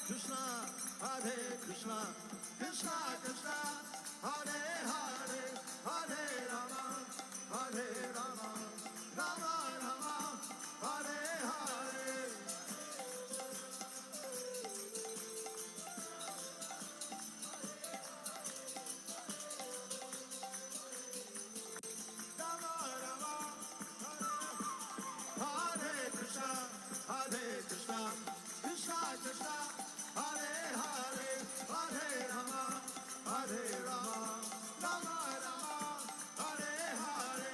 Krishna, Hare Krishna, Krishna Krishna, Hare Hare, Hare Rama, Hare Rama, Rama Rama, Hare Hare. Rama Rama, Hare Krishna, Hare Krishna, Krishna Krishna, Hare Hare, Hare Rama, Hare Rama, Rama Rama, Hare Hare.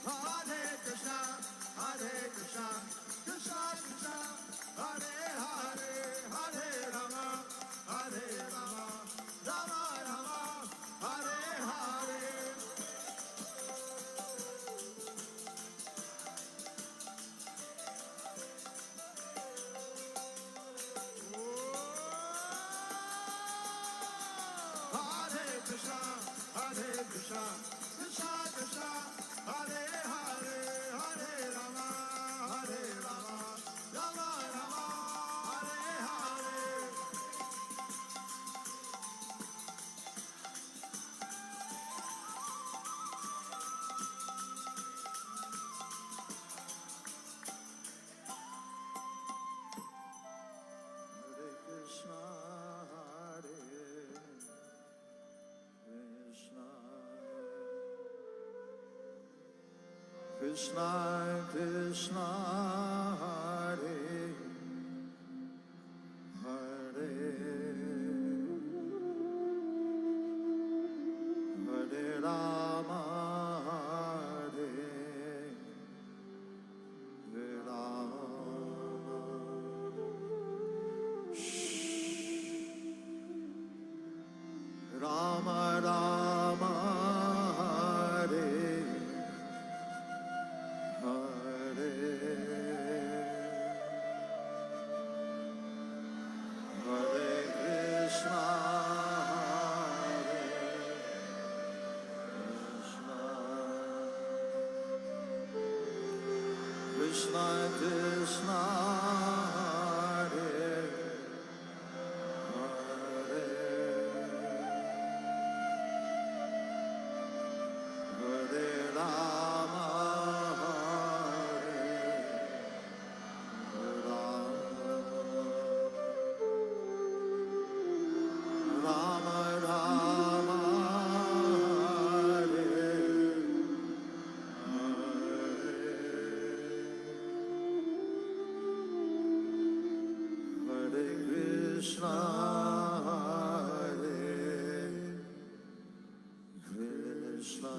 Hare Krishna, Hare Krishna, Krishna Krishna, Hare Hare, Hare Rama, Hare Rama, Rama Rama, Hare Hare. Hare Krishna, Hare Krishna, Krishna Krishna, Hare Hare, Hare Rama, Hare Rama, Rama Rama, Hare Hare. Hare Krishna, Hare Krishna, Krishna Krishna, Hare Hare, Hare Rama, Hare Rama. Rama Rama, Hare Hare, Hare Krishna, Hare Krishna, Krishna Krishna, Hare Hare, Hare Rama, Hare Rama, Rama Rama, Hare Hare, Hare Krishna, Hare Krishna,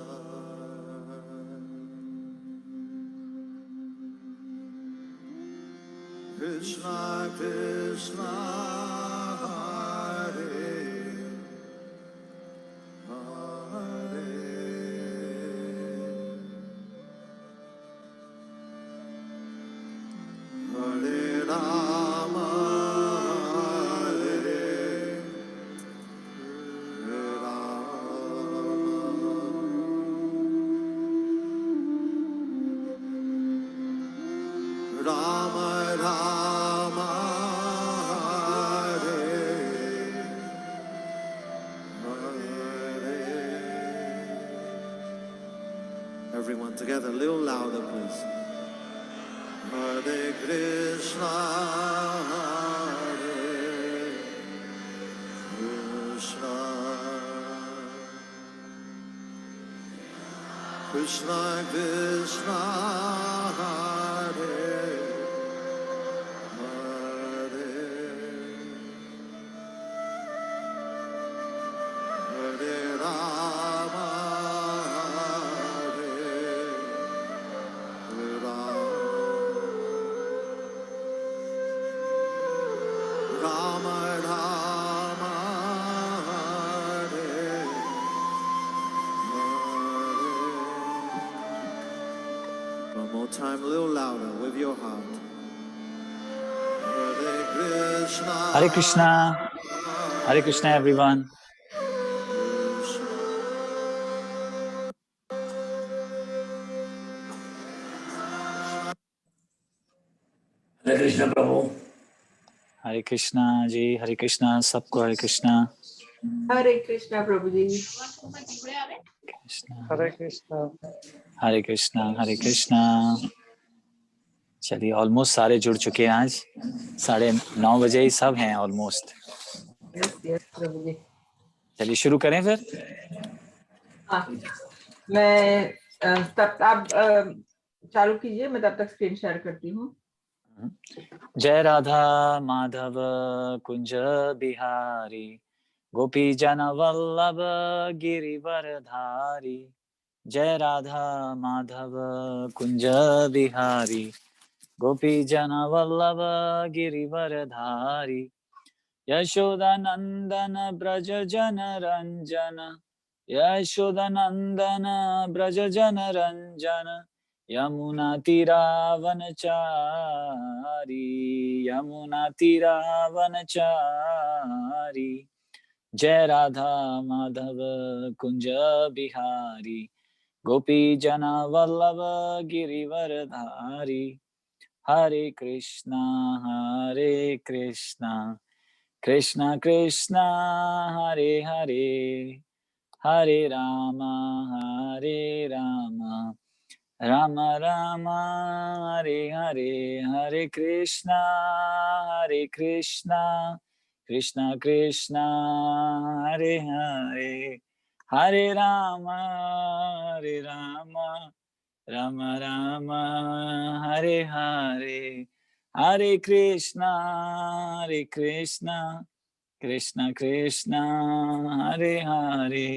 Krishna Krishna, Hare Hare, Hare Rama, Hare Rama, Rama, Hare Hare. Everyone together, a little louder, please. Hare Krishna, Hare Krishna, Krishna Krishna, Hare Hare, Hare Rama, Hare Rama, Rama Rama, Hare Hare. One more time, a little louder with your heart. Hare Krishna, Hare Krishna, Hare Krishna, everyone. हरे कृष्णा जी, हरे कृष्णा सबको, हरे कृष्णा। हरे कृष्णा प्रभु जी। कृष्णा हरे कृष्णा। हरे कृष्णा, हरे कृष्णा। चलिए, almost सारे जुड़ चुके हैं। आज 9:30 बजे ही सब हैं ऑलमोस्ट। यस यस प्रभु जी। चलिए शुरू करें फिर। हाँ, मैं तब आप चालू कीजिए, मैं तब तक स्क्रीन शेयर करती हूँ। जय राधा माधव कुंज बिहारी, गोपी जन वल्लभ गिरिवरधारी। जय राधा माधव कुंज बिहारी, गोपी जन वल्लभ गिरिवरधारी। यशोदा नंदन ब्रज जन रंजन, यशोदा नंदन ब्रज जन रंजन। यमुना तीरावन चारी, यमुना तीरावन चारी। जय राधा माधव कुंज बिहारी, गोपी जना वल्लभ गिरिवरधारी। हरे कृष्णा कृष्णा कृष्णा हरे हरे, हरे राम राम राम हरे हरे। हरे कृष्णा कृष्णा कृष्णा हरे हरे, हरे राम राम राम हरे हरे। हरे कृष्णा कृष्णा कृष्णा हरे हरे,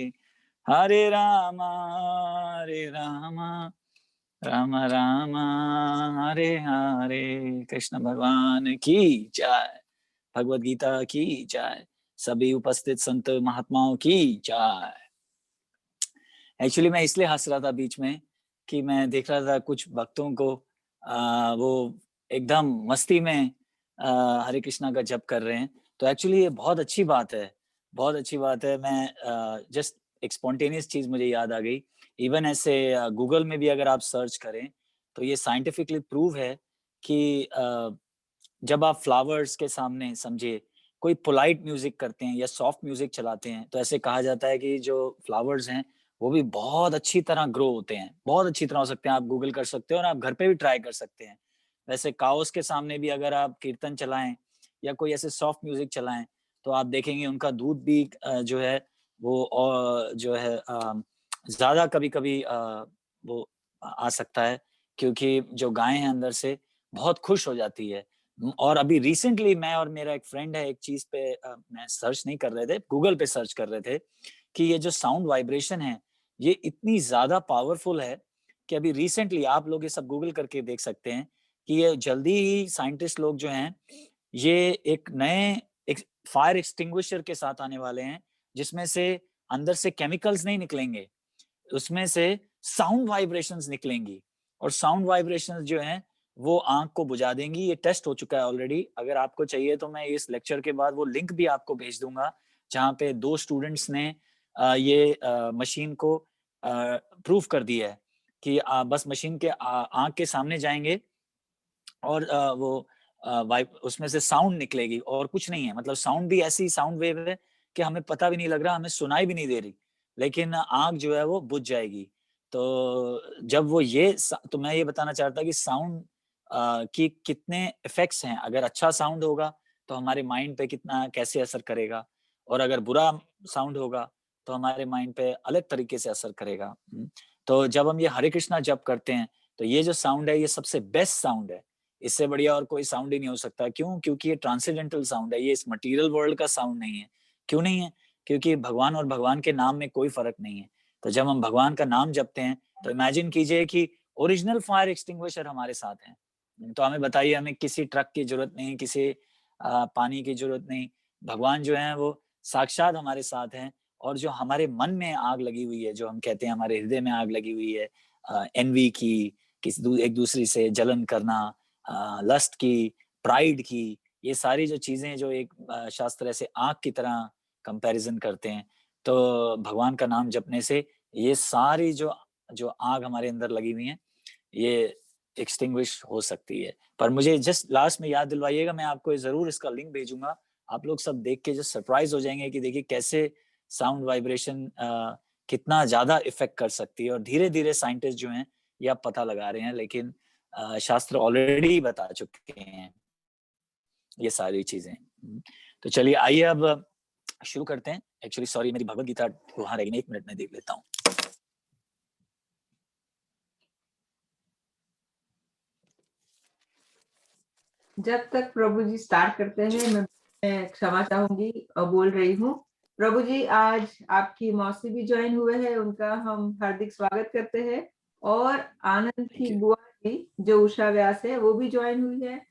हरे राम राम राम हरे हरे। कृष्ण भगवान की जय, भगवद गीता की जय, सभी उपस्थित संत महात्माओं की जय। एक्चुअली मैं इसलिए हंस रहा था बीच में कि मैं देख रहा था कुछ भक्तों को वो एकदम मस्ती में हरे कृष्णा का जप कर रहे हैं। तो एक्चुअली ये बहुत अच्छी बात है, बहुत अच्छी बात है। मैं जस्ट एक स्पॉन्टेनियस चीज मुझे याद आ गई। इवन ऐसे गूगल में भी अगर आप सर्च करें तो ये साइंटिफिकली प्रूव है कि जब आप फ्लावर्स के सामने समझिए कोई पोलाइट म्यूजिक करते हैं या सॉफ्ट म्यूजिक चलाते हैं, तो ऐसे कहा जाता है कि जो फ्लावर्स हैं वो भी बहुत अच्छी तरह ग्रो होते हैं, बहुत अच्छी तरह हो सकते हैं। आप गूगल कर सकते हो और आप घर पे भी ट्राई कर सकते हैं। वैसे काउस के सामने भी अगर आप कीर्तन चलाएं या कोई ऐसे सॉफ्ट म्यूजिक चलाएं तो आप देखेंगे उनका दूध भी जो है वो जो है ज्यादा कभी कभी वो आ सकता है, क्योंकि जो गायें हैं अंदर से बहुत खुश हो जाती है। और अभी रिसेंटली मैं और मेरा एक फ्रेंड है, एक चीज पे मैं सर्च नहीं कर रहे थे, गूगल पे सर्च कर रहे थे कि ये जो साउंड वाइब्रेशन है ये इतनी ज्यादा पावरफुल है कि अभी रिसेंटली आप लोग ये सब गूगल करके देख सकते हैं कि ये जल्दी ही साइंटिस्ट लोग जो हैं ये एक नए एक फायर एक्सटिंग्विशर के साथ आने वाले हैं, जिसमें से अंदर से केमिकल्स नहीं निकलेंगे, उसमें से साउंड वाइब्रेशंस निकलेंगी। और साउंड वाइब्रेशंस जो हैं वो आंख को बुझा देंगी। ये टेस्ट हो चुका है ऑलरेडी। अगर आपको चाहिए तो मैं इस लेक्चर के बाद वो लिंक भी आपको भेज दूंगा, जहाँ पे 2 स्टूडेंट्स ने ये मशीन को प्रूव कर दिया है कि बस मशीन के आंख के सामने जाएंगे और वो उसमें से साउंड निकलेगी और कुछ नहीं है। मतलब साउंड भी ऐसी साउंड वेव है कि हमें पता भी नहीं लग रहा, हमें सुनाई भी नहीं दे रही, लेकिन आंख जो है वो बुझ जाएगी। तो जब वो ये तो मैं ये बताना चाहता कि साउंड की कितने इफेक्ट्स हैं। अगर अच्छा साउंड होगा तो हमारे माइंड पे कितना कैसे असर करेगा, और अगर बुरा साउंड होगा तो हमारे माइंड पे अलग तरीके से असर करेगा। तो जब हम ये हरे कृष्णा जप करते हैं तो ये जो साउंड है ये सबसे बेस्ट साउंड है। इससे बढ़िया और कोई साउंड ही नहीं हो सकता। क्यों? क्योंकि ये ट्रांसेंडेंटल साउंड है, ये इस मटेरियल वर्ल्ड का साउंड नहीं है। क्यों नहीं है? क्योंकि भगवान और भगवान के नाम में कोई फर्क नहीं है। तो जब हम भगवान का नाम जपते हैं तो इमेजिन कीजिए कि ओरिजिनल फायर एक्सटिंग्विशर हमारे साथ हैं। तो हमें बताइए, हमें किसी ट्रक की जरूरत नहीं, किसी पानी की जरूरत नहीं। भगवान जो है वो साक्षात हमारे साथ हैं। और जो हमारे मन में आग लगी हुई है, जो हम कहते हैं हमारे हृदय में आग लगी हुई है, एनवी की, एक दूसरे से जलन करना, लस्ट की, प्राइड की, ये सारी जो चीजें जो एक शास्त्र ऐसे आग की तरह कंपैरिजन करते हैं, तो भगवान का नाम जपने से ये सारी जो जो आग हमारे अंदर लगी हुई है ये एक्सटिंग्विश हो सकती है। पर मुझे जस्ट लास्ट में याद दिलवाइएगा, मैं आपको जरूर इसका लिंक भेजूंगा, आप लोग सब देख के जस्ट सरप्राइज हो जाएंगे कि देखिए कैसे साउंड वाइब्रेशन कितना ज्यादा इफेक्ट कर सकती है। और धीरे धीरे साइंटिस्ट जो हैं ये अब पता लगा रहे हैं, लेकिन शास्त्र ऑलरेडी बता चुके हैं ये सारी चीजें। तो चलिए आइए अब शुरू करते हैं। एक्चुअली सॉरी, मेरी भगवत गीता वहां रहेगी, 1 मिनट में देख लेता हूँ। जब तक प्रभु जी स्टार्ट करते हैं मैं क्षमा चाहूंगी और बोल रही हूँ। प्रभु जी आज आपकी मौसी भी ज्वाइन हुए हैं, उनका हम हार्दिक स्वागत करते हैं। और आनंद की बुआ जी जो उषा व्यास है वो भी ज्वाइन हुई है,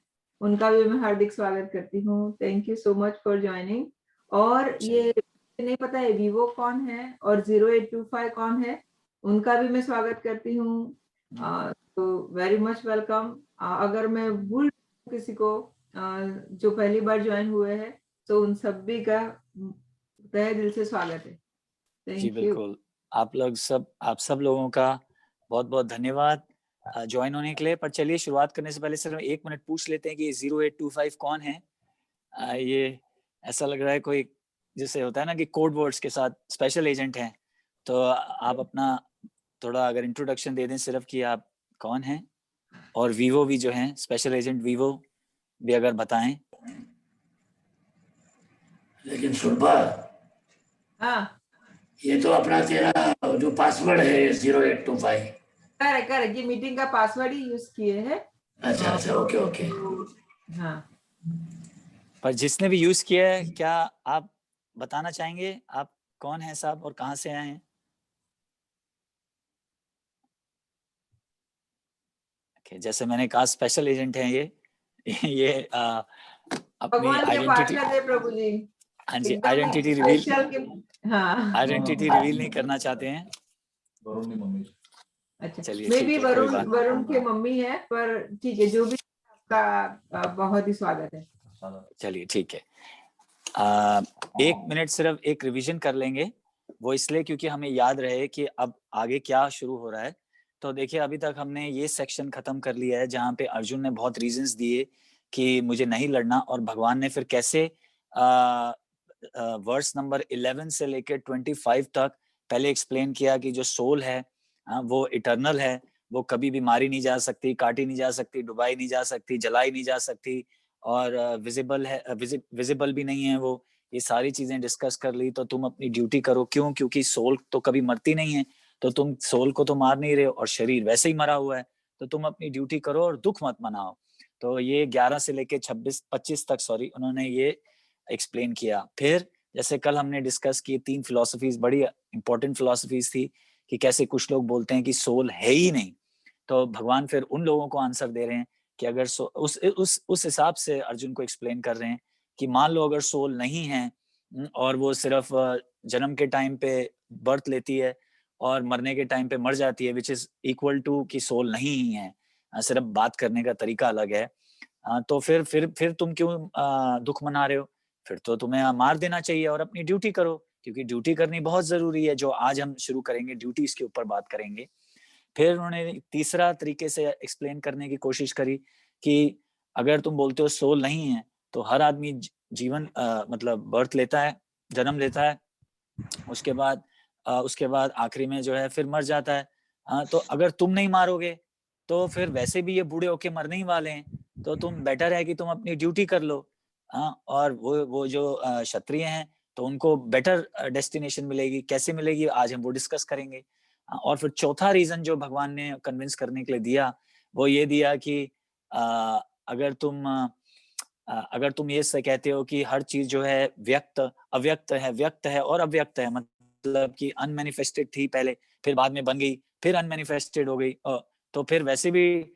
उनका भी मैं हार्दिक स्वागत करती हूँ। Thank you so much for joining. और ये नहीं पता है वीवो कौन है और 0825 कौन है, उनका भी मैं स्वागत करती हूँ। तो वेरी मच वेलकम। अगर मैं भूल किसी को जो पहली बार ज्वाइन हुए हैं तो उन सभी का तहे दिल से स्वागत है। जी थैंक यू। बिल्कुल, आप सब लोगों का बहुत बहुत धन्यवाद ज्वाइन होने के लिए। पर चलिए शुरुआत करने से पहले सिर्फ 1 मिनट पूछ लेते हैं कि 0825 कौन है। ये ऐसा लग रहा है कोई जैसे होता है ना कि कोड वर्ड्स के साथ स्पेशल एजेंट हैं। तो आप अपना थोड़ा अगर इंट्रोडक्शन दे दें सिर्फ कि आप कौन हैं, और वीवो भी जो हैं स्पेशल एजेंट वीवो भी अगर बताएं। लेकिन सुनबा, हाँ ये तो अपना तेरा जो पासवर्ड है 0825। करेक्ट, ये मीटिंग का पासवर्ड ही यूज किए हैं। अच्छा अच्छा, ओके ओके। हाँ पर जिसने भी यूज किया है, क्या आप बताना चाहेंगे आप कौन है साहब और कहाँ से आए हैं? जैसे मैंने कहा स्पेशल एजेंट हैं ये अपनी भगवान के आइडेंटिटी, पार्षद है प्रभु जी। हाँ जी, एकदम आइडेंटिटी स्पेशल के। हाँ आइडेंटिटी रिवील नहीं करना चाहते हैं। अच्छा, चलिए मैं ठीक भी है, कोई बात वरुण के मम्मी है, पर ठीक है जो भी आपका बहुत ही स्वागत है। चलिए ठीक है। 1 मिनट सिर्फ एक रिवीजन कर लेंगे, वो इसलिए क्योंकि हमें याद रहे कि अब आगे क्या शुरू हो रहा है। तो देखिए अभी तक हमने ये सेक्शन खत्म कर लिया है जहाँ पे अर्जुन ने बहुत रीजंस दिए कि मुझे नहीं लड़ना, और भगवान ने फिर कैसे वर्स नंबर 11 से लेकर 25 तक पहले एक्सप्लेन किया कि जो सोल है वो इटर्नल है, वो कभी भी मारी नहीं जा सकती, काटी नहीं जा सकती, डुबाई नहीं जा सकती, जलाई नहीं जा सकती, और विजिबल है, विजिबल भी नहीं है वो। ये सारी चीजें डिस्कस कर ली। तो तुम अपनी ड्यूटी करो, क्यों? क्योंकि सोल तो कभी मरती नहीं है, तो तुम सोल को तो मार नहीं रहे हो, और शरीर वैसे ही मरा हुआ है, तो तुम अपनी ड्यूटी करो और दुख मत मनाओ। तो ये 11 से लेके 25 तक सॉरी उन्होंने ये एक्सप्लेन किया। फिर जैसे कल हमने डिस्कस की 3 फिलोसफीज, बड़ी इंपॉर्टेंट फिलोसफीज थी कि कैसे कुछ लोग बोलते हैं कि सोल है ही नहीं। तो भगवान फिर उन लोगों को आंसर दे रहे हैं कि अगर उस हिसाब से अर्जुन को एक्सप्लेन कर रहे हैं कि मान लो अगर सोल नहीं है और वो सिर्फ जन्म के टाइम पे बर्थ लेती है और मरने के टाइम पे मर जाती है, विच इज इक्वल टू कि सोल नहीं ही है, सिर्फ बात करने का तरीका अलग है। तो फिर तुम क्यों दुख मना रहे हो? फिर तो तुम्हें मार देना चाहिए और अपनी ड्यूटी करो, क्योंकि ड्यूटी करनी बहुत जरूरी है, जो आज हम शुरू करेंगे, ड्यूटी इसके ऊपर बात करेंगे। फिर उन्होंने तीसरा तरीके से एक्सप्लेन करने की कोशिश करी कि अगर तुम बोलते हो सोल नहीं है, तो हर आदमी जीवन मतलब बर्थ लेता है, जन्म लेता है, उसके बाद आखिरी में जो है फिर मर जाता है। तो अगर तुम नहीं मारोगे तो फिर वैसे भी ये बूढ़े होके मरने ही वाले हैं, तो तुम बेटर है कि तुम अपनी ड्यूटी कर लो। और वो जो क्षत्रिय हैं तो उनको बेटर डेस्टिनेशन मिलेगी, कैसे मिलेगी आज हम वो डिस्कस करेंगे। और फिर चौथा रीजन जो भगवान ने कन्विंस करने के लिए दिया, वो ये दिया कि अगर तुम ये से कहते हो कि हर चीज जो है अव्यक्त है, व्यक्त है और अव्यक्त है, मतलब कि अनमैनिफेस्टेड थी पहले, फिर बाद में बन गई, फिर अनमैनिफेस्टेड हो गई, तो फिर वैसे भी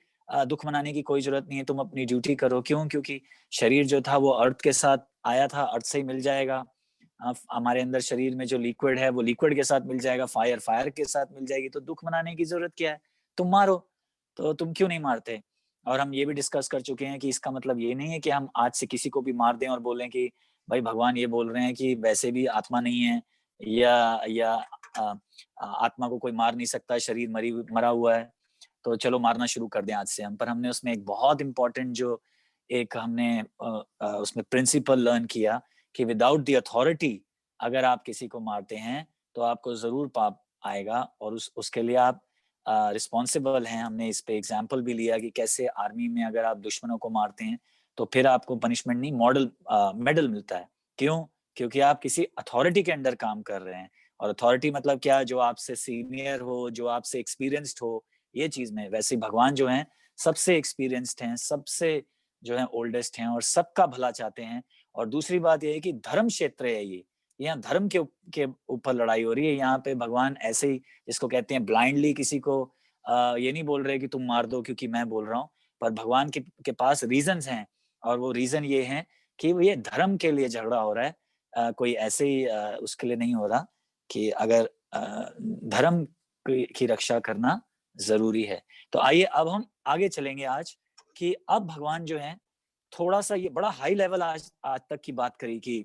दुख मनाने की कोई जरूरत नहीं है, तुम अपनी ड्यूटी करो। क्यों? क्योंकि शरीर जो था वो अर्थ के साथ आया था, अर्थ से ही मिल जाएगा। हमारे अंदर शरीर में जो लिक्विड है वो लिक्विड के साथ मिल जाएगा, फायर के साथ मिल जाएगी, तो दुख मनाने की जरूरत क्या है? तुम मारो। तो तुम क्यों नहीं मारते? और हम ये भी डिस्कस कर चुके हैं कि इसका मतलब ये नहीं है कि हम आज से किसी को भी मार दें और बोलें कि भाई भगवान ये बोल रहे हैं कि वैसे भी आत्मा नहीं है, या आत्मा को कोई मार नहीं सकता, शरीर मरा हुआ है। तो चलो मारना शुरू कर दें आज से हम। पर हमने उसमें एक बहुत इंपॉर्टेंट जो एक हमने उसमें प्रिंसिपल लर्न किया कि विदाउट द अथॉरिटी अगर आप किसी को मारते हैं तो आपको जरूर पाप आएगा, और उसके लिए आप रिस्पॉन्सिबल हैं। हमने इस पे एग्जाम्पल भी लिया कि कैसे आर्मी में अगर आप दुश्मनों को मारते हैं तो फिर आपको पनिशमेंट नहीं, मेडल मिलता है। क्यों? क्योंकि आप किसी अथॉरिटी के अंडर काम कर रहे हैं। और अथॉरिटी मतलब क्या? जो आपसे सीनियर हो, जो आपसे एक्सपीरियंस्ड हो, ये चीज में। वैसे भगवान जो हैं सबसे एक्सपीरियंस्ड हैं, सबसे जो है ओल्डेस्ट हैं और सबका भला चाहते हैं। और दूसरी बात ये है कि धर्म क्षेत्र है ये, यहाँ धर्म के ऊपर लड़ाई हो रही है। यहाँ पे भगवान ऐसे ही, जिसको कहते हैं ब्लाइंडली किसी को ये नहीं बोल रहे कि तुम मार दो क्योंकि मैं बोल रहा हूँ, पर भगवान के पास रीजंस हैं। और वो रीजन ये है कि ये धर्म के लिए झगड़ा हो रहा है, कोई ऐसे ही उसके लिए नहीं हो रहा कि अगर धर्म की रक्षा करना जरूरी है। तो आइए अब हम आगे चलेंगे आज कि अब भगवान जो है थोड़ा सा, ये बड़ा हाई लेवल आज तक की बात करी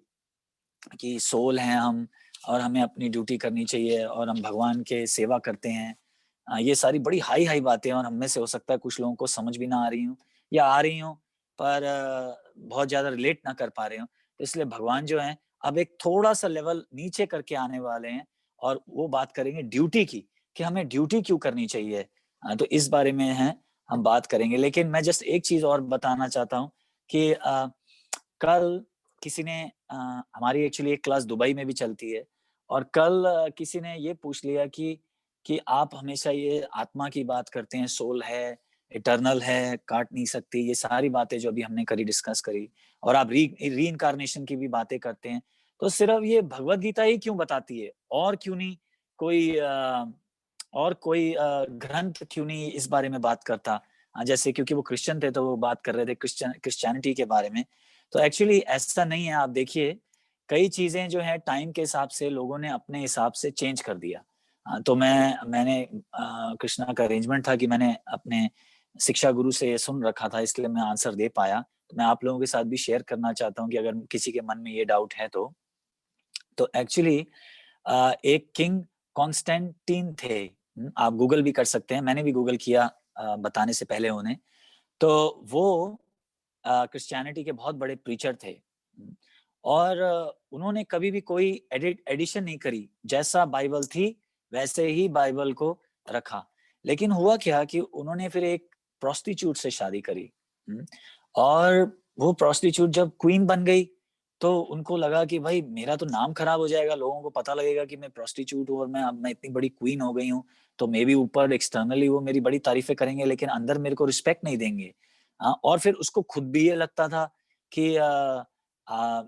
कि सोल हैं हम और हमें अपनी ड्यूटी करनी चाहिए और हम भगवान के सेवा करते हैं। ये सारी बड़ी हाई हाई बातें, और हम में से हो सकता है कुछ लोगों को समझ भी ना आ रही हूँ या आ रही हूँ पर बहुत ज्यादा रिलेट ना कर पा रहे हो। तो इसलिए भगवान जो है अब एक थोड़ा सा लेवल नीचे करके आने वाले हैं और वो बात करेंगे ड्यूटी की, कि हमें ड्यूटी क्यों करनी चाहिए। तो इस बारे में है हम बात करेंगे। लेकिन मैं जस्ट एक चीज और बताना चाहता हूँ कि कल किसी ने हमारी एक्चुअली एक क्लास दुबई में भी चलती है, और कल किसी ने ये पूछ लिया कि आप हमेशा ये आत्मा की बात करते हैं, सोल है, इटर्नल है, काट नहीं सकती, ये सारी बातें जो अभी हमने करी, डिस्कस करी, और आप री इनकारनेशन की भी बातें करते हैं, तो सिर्फ ये भगवत गीता ही क्यों बताती है? और क्यों नहीं कोई ग्रंथ क्यों नहीं इस बारे में बात करता? जैसे क्योंकि वो क्रिश्चियन थे तो वो बात कर रहे थे क्रिश्चियनिटी के बारे में। तो एक्चुअली ऐसा नहीं है। आप देखिए कई चीजें जो है टाइम के हिसाब से लोगों ने अपने हिसाब से चेंज कर दिया। तो मैंने कृष्णा का अरेंजमेंट था कि मैंने अपने शिक्षा गुरु से ये सुन रखा था, इसलिए मैं आंसर दे पाया। तो मैं आप लोगों के साथ भी शेयर करना चाहता हूँ कि अगर किसी के मन में ये डाउट है तो एक्चुअली एक किंग कॉन्स्टेंटीन थे। आप गूगल भी कर सकते हैं, मैंने भी गूगल किया बताने से पहले उन्हें। तो वो क्रिश्चियनिटी के बहुत बड़े प्रीचर थे, और उन्होंने कभी भी कोई एडिशन नहीं करी। जैसा बाइबल थी वैसे ही बाइबल को रखा। लेकिन हुआ क्या कि उन्होंने फिर एक प्रोस्टिट्यूट से शादी करी, और वो प्रोस्टिट्यूट जब क्वीन बन गई तो उनको लगा कि भाई मेरा तो नाम खराब हो जाएगा, लोगों को पता लगेगा कि मैं प्रोस्टिट्यूट हूँ और मैं इतनी बड़ी क्वीन हो गई हूँ। तो मे बी ऊपर एक्सटर्नली वो मेरी बड़ी तारीफें करेंगे लेकिन अंदर मेरे को रिस्पेक्ट नहीं देंगे। और फिर उसको खुद भी ये लगता था कि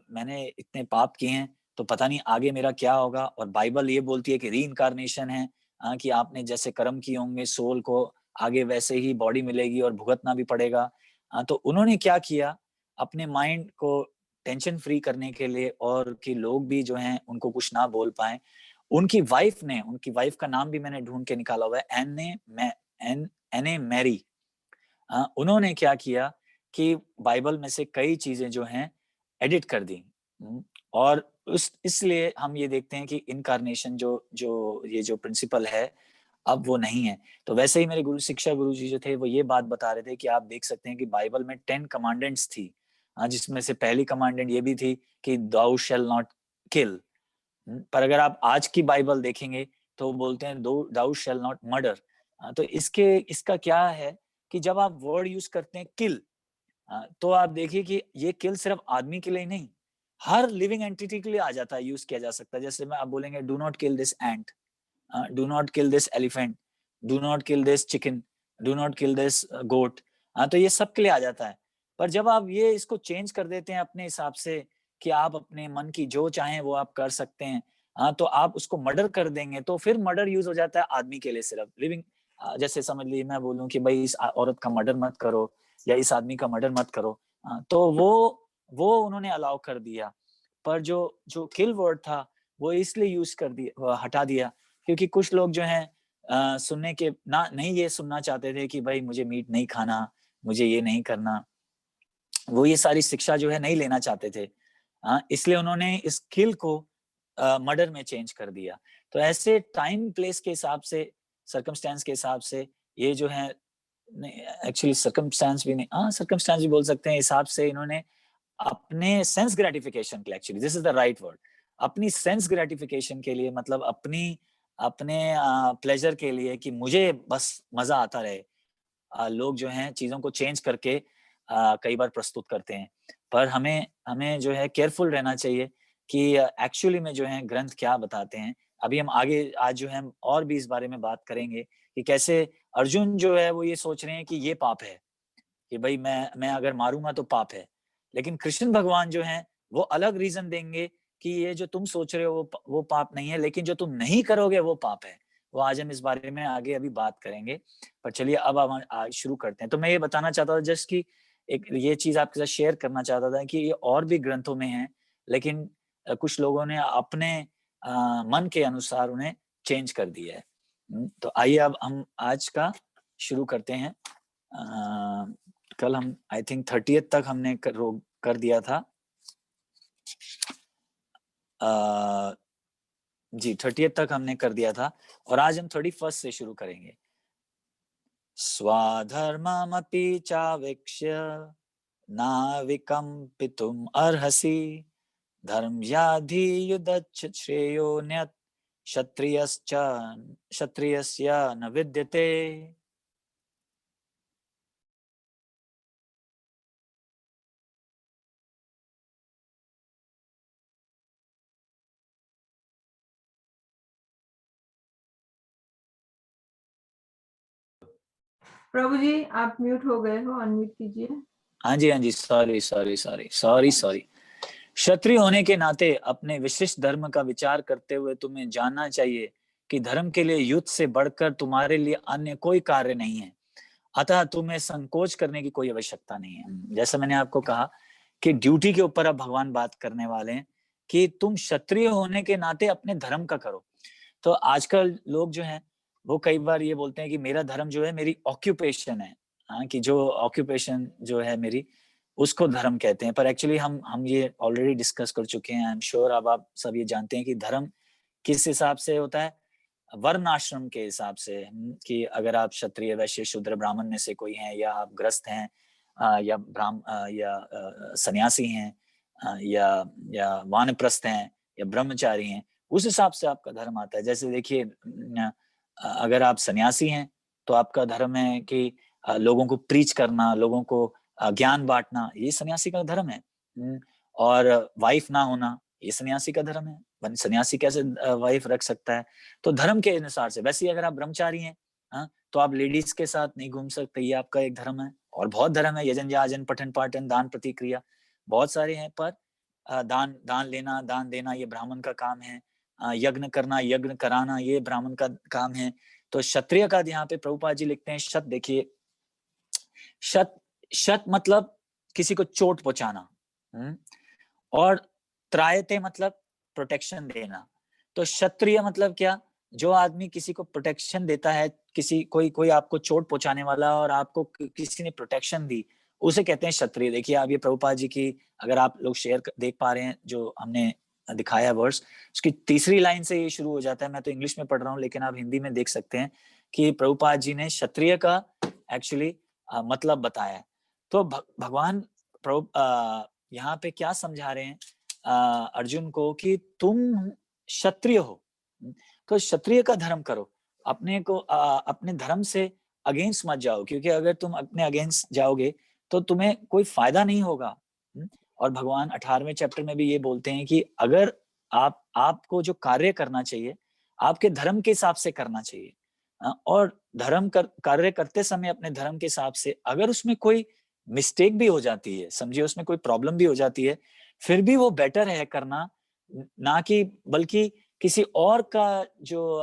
मैंने इतने पाप किए हैं तो पता नहीं आगे मेरा क्या होगा। और बाइबल ये बोलती है कि री इनकारनेशन है, कि आपने जैसे कर्म किए होंगे सोल को आगे वैसे ही बॉडी मिलेगी और भुगतना भी पड़ेगा। तो उन्होंने क्या किया, अपने माइंड को टेंशन फ्री करने के लिए और कि लोग भी जो हैं उनको कुछ ना बोल पाए, उनकी वाइफ का नाम भी मैंने ढूंढ के निकाला हुआ है, एने मैरी। उन्होंने क्या किया कि बाइबल में से कई चीजें जो हैं एडिट कर दी। और इसलिए हम ये देखते हैं कि इनकारनेशन जो प्रिंसिपल है अब वो नहीं है। तो वैसे ही मेरे शिक्षा गुरु जी जो थे वो ये बात बता रहे थे कि आप देख सकते हैं कि बाइबल में 10 कमांडेंट्स थी, जिसमें से पहली कमांडेंट ये भी थी कि दाउ शैल नॉट किल। पर अगर आप आज की बाइबल देखेंगे तो बोलते हैं दाउ शैल नॉट मर्डर। तो इसका क्या है कि जब आप वर्ड यूज करते हैं किल, तो आप देखिए कि ये किल सिर्फ आदमी के लिए नहीं, हर लिविंग एंटिटी के लिए आ जाता है, यूज किया जा सकता है। जैसे मैं आप बोलेंगे do not kill this ant, do not kill this elephant, do not kill this chicken, do not kill this goat. तो ये सब के लिए आ जाता है। पर जब आप ये इसको चेंज कर देते हैं अपने हिसाब से कि आप अपने मन की जो चाहें वो आप कर सकते हैं, तो आप उसको मर्डर कर देंगे तो फिर मर्डर यूज हो जाता है आदमी के लिए सिर्फ लिविंग। जैसे समझ लीजिए मैं बोलूं कि भाई इस औरत का मर्डर मत करो या इस आदमी का मर्डर मत करो, तो वो उन्होंने अलाउ कर दिया। पर जो किल वर्ड था वो इसलिए यूज कर दिया, हटा दिया, क्योंकि कुछ लोग जो हैं सुनने के नहीं ये सुनना चाहते थे कि भाई मुझे मीट नहीं खाना, मुझे ये नहीं करना, वो ये सारी शिक्षा जो है नहीं लेना चाहते थे। इसलिए उन्होंने इस किल को मर्डर में चेंज कर दिया। तो ऐसे टाइम प्लेस के हिसाब से, सर्कमस्टेंस के हिसाब से ये जो है एक्चुअली सर्कमस्टेंस भी नहीं, हाँ सर्कमस्टेंस भी बोल सकते हैं, हिसाब से इन्होंने अपने सेंस ग्रेटिफिकेशन के लिए, actually this is the right word, अपनी सेंस ग्रेटिफिकेशन के लिए, मतलब अपने प्लेजर के लिए कि मुझे बस मजा आता रहे, लोग जो हैं चीजों को चेंज करके कई बार प्रस्तुत करते हैं। पर हमें हमें जो है केयरफुल रहना चाहिए कि एक्चुअली में जो है ग्रंथ क्या बताते हैं। अभी हम आगे आज जो है हम और भी इस बारे में बात करेंगे कि कैसे अर्जुन जो है वो ये सोच रहे हैं कि ये पाप है, कि भाई मैं अगर मारूंगा तो पाप है, लेकिन कृष्ण भगवान जो हैं वो अलग रीजन देंगे कि ये जो तुम सोच रहे हो वो पाप नहीं है, लेकिन जो तुम नहीं करोगे वो पाप है। वो आज हम इस बारे में आगे अभी बात करेंगे। पर चलिए अब हम आज शुरू करते हैं। तो मैं ये बताना चाहता था जस्ट कि एक ये चीज आपके साथ शेयर करना चाहता था कि ये और भी ग्रंथों में है, लेकिन कुछ लोगों ने अपने मन के अनुसार उन्हें चेंज कर दिया है। तो आइए अब हम आज का शुरू करते हैं। कल हम आई थिंक 30th तक हमने कर दिया था। जी 30th तक हमने कर दिया था और आज हम 31st से शुरू करेंगे। स्वाधर्ममपि चावेक्ष्य नाविकम्पितुम् अर्हसि धर्म्याधियुदच्छ श्रेयोन्यत् क्षत्रियस्य न विद्यते। प्रभु जी आप म्यूट हो गए हो, अनम्यूट कीजिए। हाँ जी सॉरी। क्षत्रिय होने के नाते अपने विशिष्ट धर्म का विचार करते हुए तुम्हें जानना चाहिए कि धर्म के लिए युद्ध से बढ़कर तुम्हारे लिए अन्य कोई कार्य नहीं है, अतः तुम्हें संकोच करने की कोई आवश्यकता नहीं है। जैसा मैंने आपको कहा कि ड्यूटी के ऊपर अब भगवान बात करने वाले हैं कि तुम क्षत्रिय होने के नाते अपने धर्म का करो। तो आजकल लोग जो हैं वो कई बार ये बोलते हैं कि मेरा धर्म जो है मेरी ऑक्यूपेशन है, हाँ कि जो ऑक्यूपेशन जो है मेरी उसको धर्म कहते हैं। पर एक्चुअली हम ये ऑलरेडी डिस्कस कर चुके हैं। आई एम श्योर अब आप सब ये जानते हैं कि धर्म किस हिसाब से होता है, वर्ण आश्रम के हिसाब से, कि अगर आप क्षत्रिय वैश्य शूद्र ब्राह्मण में से कोई हैं, या आप ग्रस्त हैं, या या सन्यासी हैं, या वानप्रस्थ हैं, या ब्रह्मचारी हैं, उस हिसाब से आपका धर्म आता है। जैसे देखिए अगर आप सन्यासी हैं तो आपका धर्म है कि लोगों को प्रीच करना, लोगों को ज्ञान बांटना, ये सन्यासी का धर्म है। और वाइफ ना होना, ये सन्यासी का धर्म है। सन्यासी कैसे वाइफ रख सकता है? तो धर्म के अनुसार से। वैसे अगर आप ब्रह्मचारी हैं, तो आप लेडीज के साथ नहीं घूम सकते, ये आपका एक धर्म है। और बहुत धर्म है, यजन याजन पठन पाठन दान प्रतिक्रिया, बहुत सारे हैं। पर दान लेना दान देना ये ब्राह्मण का काम है। यज्ञ करना यज्ञ कराना ये ब्राह्मण का काम है। तो क्षत्रिय का यहाँ पे प्रभुपाद जी लिखते हैं शत, देखिए शत मतलब किसी को चोट पहुंचाना, और त्रायते मतलब प्रोटेक्शन देना। तो क्षत्रिय मतलब क्या? जो आदमी किसी को प्रोटेक्शन देता है, कोई आपको चोट पहुंचाने वाला और आपको किसी ने प्रोटेक्शन दी, उसे कहते हैं क्षत्रिय। देखिए आप ये प्रभुपाद जी की अगर आप लोग शेयर देख पा रहे हैं जो हमने दिखाया वर्स, उसकी तीसरी लाइन से ये शुरू हो जाता है। मैं तो इंग्लिश में पढ़ रहा हूँ, लेकिन आप हिंदी में देख सकते हैं कि प्रभुपाद जी ने क्षत्रिय का एक्चुअली मतलब बताया है। तो भगवान यहाँ पे क्या समझा रहे हैं अर्जुन को कि तुम क्षत्रिय हो, तो क्षत्रिय का धर्म करो, अपने धर्म से अगेंस्ट मत जाओ, क्योंकि अगर तुम अपने अगेंस्ट जाओगे तो तुम्हें कोई फायदा नहीं होगा। और भगवान 18वें चैप्टर में भी ये बोलते हैं कि अगर आपको जो कार्य करना चाहिए आपके धर्म के हिसाब से करना चाहिए, और कार्य करते समय अपने धर्म के हिसाब से अगर उसमें कोई मिस्टेक भी हो जाती है, समझिए उसमें कोई प्रॉब्लम भी हो जाती है, फिर भी वो बेटर है करना, ना कि बल्कि किसी और का जो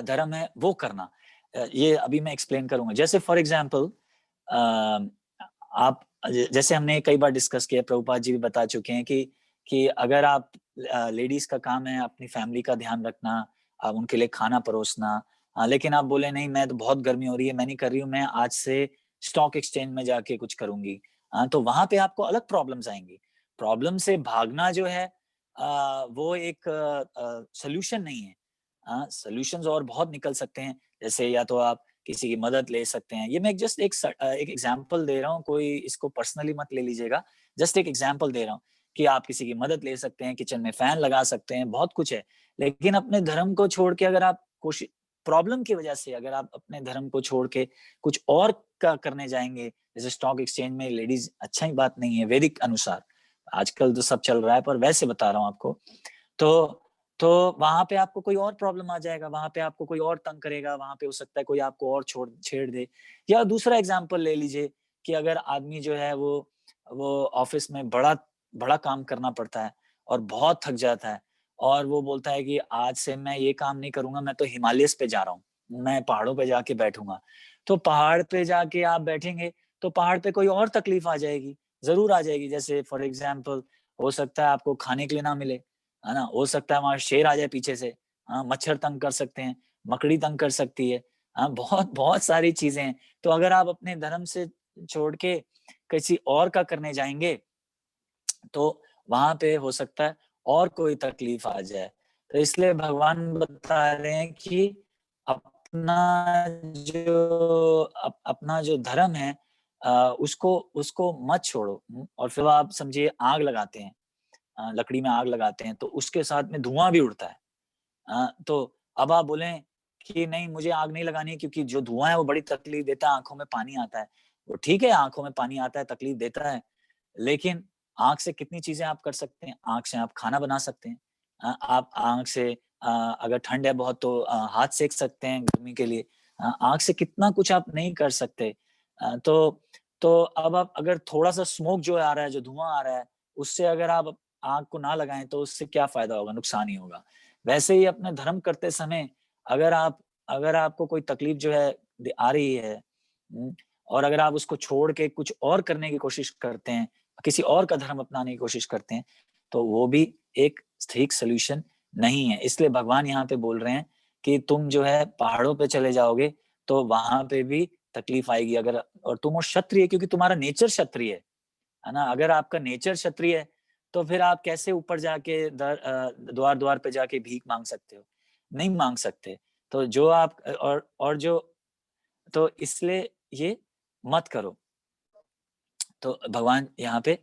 धर्म है वो करना। ये अभी मैं एक्सप्लेन करूंगा। जैसे फॉर एग्जांपल आप, जैसे हमने कई बार डिस्कस किया, प्रभुपाद जी भी बता चुके हैं कि अगर आप लेडीज का काम है अपनी फैमिली का ध्यान रखना, उनके लिए खाना परोसना, लेकिन आप बोले नहीं मैं तो बहुत गर्मी हो रही है, मैं नहीं कर रही हूँ, मैं आज से स्टॉक एक्सचेंज में जाके कुछ करूंगी, तो वहां पे आपको अलग प्रॉब्लम्स आएंगी। प्रॉब्लम से भागना जो है वो एक सोल्यूशन नहीं है। सोल्यूशंस और बहुत निकल सकते हैं, जैसे या तो आप किसी की मदद ले सकते हैं। ये मैं जस्ट एक एग्जांपल दे रहा हूँ, कोई इसको पर्सनली मत ले लीजिएगा, जस्ट एक एग्जांपल दे रहा हूँ कि आप किसी की मदद ले सकते हैं, किचन में फैन लगा सकते हैं, बहुत कुछ है। लेकिन अपने धर्म को छोड़ के अगर आप कोशिश प्रॉब्लम की वजह से अगर आप अपने धर्म को छोड़ के कुछ और का करने जाएंगे, जैसे स्टॉक एक्सचेंज में लेडीज, अच्छा ही बात नहीं है वैदिक अनुसार, आजकल तो सब चल रहा है, पर वैसे बता रहा हूँ आपको। तो तो वहां पे आपको कोई और प्रॉब्लम आ जाएगा, वहां पे आपको कोई और तंग करेगा, वहां पे हो सकता है कोई आपको और छेड़ दे। या दूसरा एग्जांपल ले लीजिए कि अगर आदमी जो है वो ऑफिस में बड़ा बड़ा काम करना पड़ता है और बहुत थक जाता है, और वो बोलता है कि आज से मैं ये काम नहीं करूंगा, मैं तो हिमालयस पे जा रहा हूँ, मैं पहाड़ों पे जाके बैठूंगा। तो पहाड़ पे जाके आप बैठेंगे तो पहाड़ पे कोई और तकलीफ आ जाएगी, जरूर आ जाएगी। जैसे फॉर एग्जाम्पल हो सकता है आपको खाने के लिए ना मिले, है ना, हो सकता है वहां शेर आ जाए पीछे से, हाँ, मच्छर तंग कर सकते हैं, मकड़ी तंग कर सकती है, हाँ, बहुत बहुत सारी चीजें हैं। तो अगर आप अपने धर्म से छोड़ के किसी और का करने जाएंगे तो वहां पे हो सकता है और कोई तकलीफ आ जाए। तो इसलिए भगवान बता रहे हैं कि अपना अपना जो धर्म है उसको उसको मत छोड़ो। और फिर आप समझिए आग लगाते हैं, लकड़ी में आग लगाते हैं तो उसके साथ में धुआं भी उड़ता है। तो अब आप बोलें कि नहीं मुझे आग नहीं लगानी क्योंकि जो धुआं है वो बड़ी तकलीफ देता है, आंखों में पानी आता है। वो ठीक है, आंखों में पानी आता है, तकलीफ देता है, लेकिन आँख से कितनी चीजें आप कर सकते हैं। आँख से आप खाना बना सकते हैं, आप आँख से अगर ठंड है बहुत तो हाथ सेक सकते हैं गर्मी के लिए। आँख से कितना कुछ आप नहीं कर सकते। तो अब आप अगर थोड़ा सा स्मोक जो आ रहा है, जो धुआं आ रहा है, उससे अगर आप आँख को ना लगाएं तो उससे क्या फायदा होगा, नुकसान ही होगा। वैसे ही अपने धर्म करते समय अगर आपको कोई तकलीफ जो है आ रही है, और अगर आप उसको छोड़ के कुछ और करने की कोशिश करते हैं, किसी और का धर्म अपनाने की कोशिश करते हैं, तो वो भी एक ठीक सोल्यूशन नहीं है। इसलिए भगवान यहाँ पे बोल रहे हैं कि तुम जो है पहाड़ों पे चले जाओगे तो वहां पे भी तकलीफ आएगी। अगर और तुम वो क्षत्रिय, क्योंकि तुम्हारा नेचर क्षत्रिय है ना, अगर आपका नेचर क्षत्रिय है तो फिर आप कैसे ऊपर जाके द्वार द्वार पे जाके भीख मांग सकते हो, नहीं मांग सकते। तो जो आप और जो तो इसलिए ये मत करो। तो भगवान यहाँ पे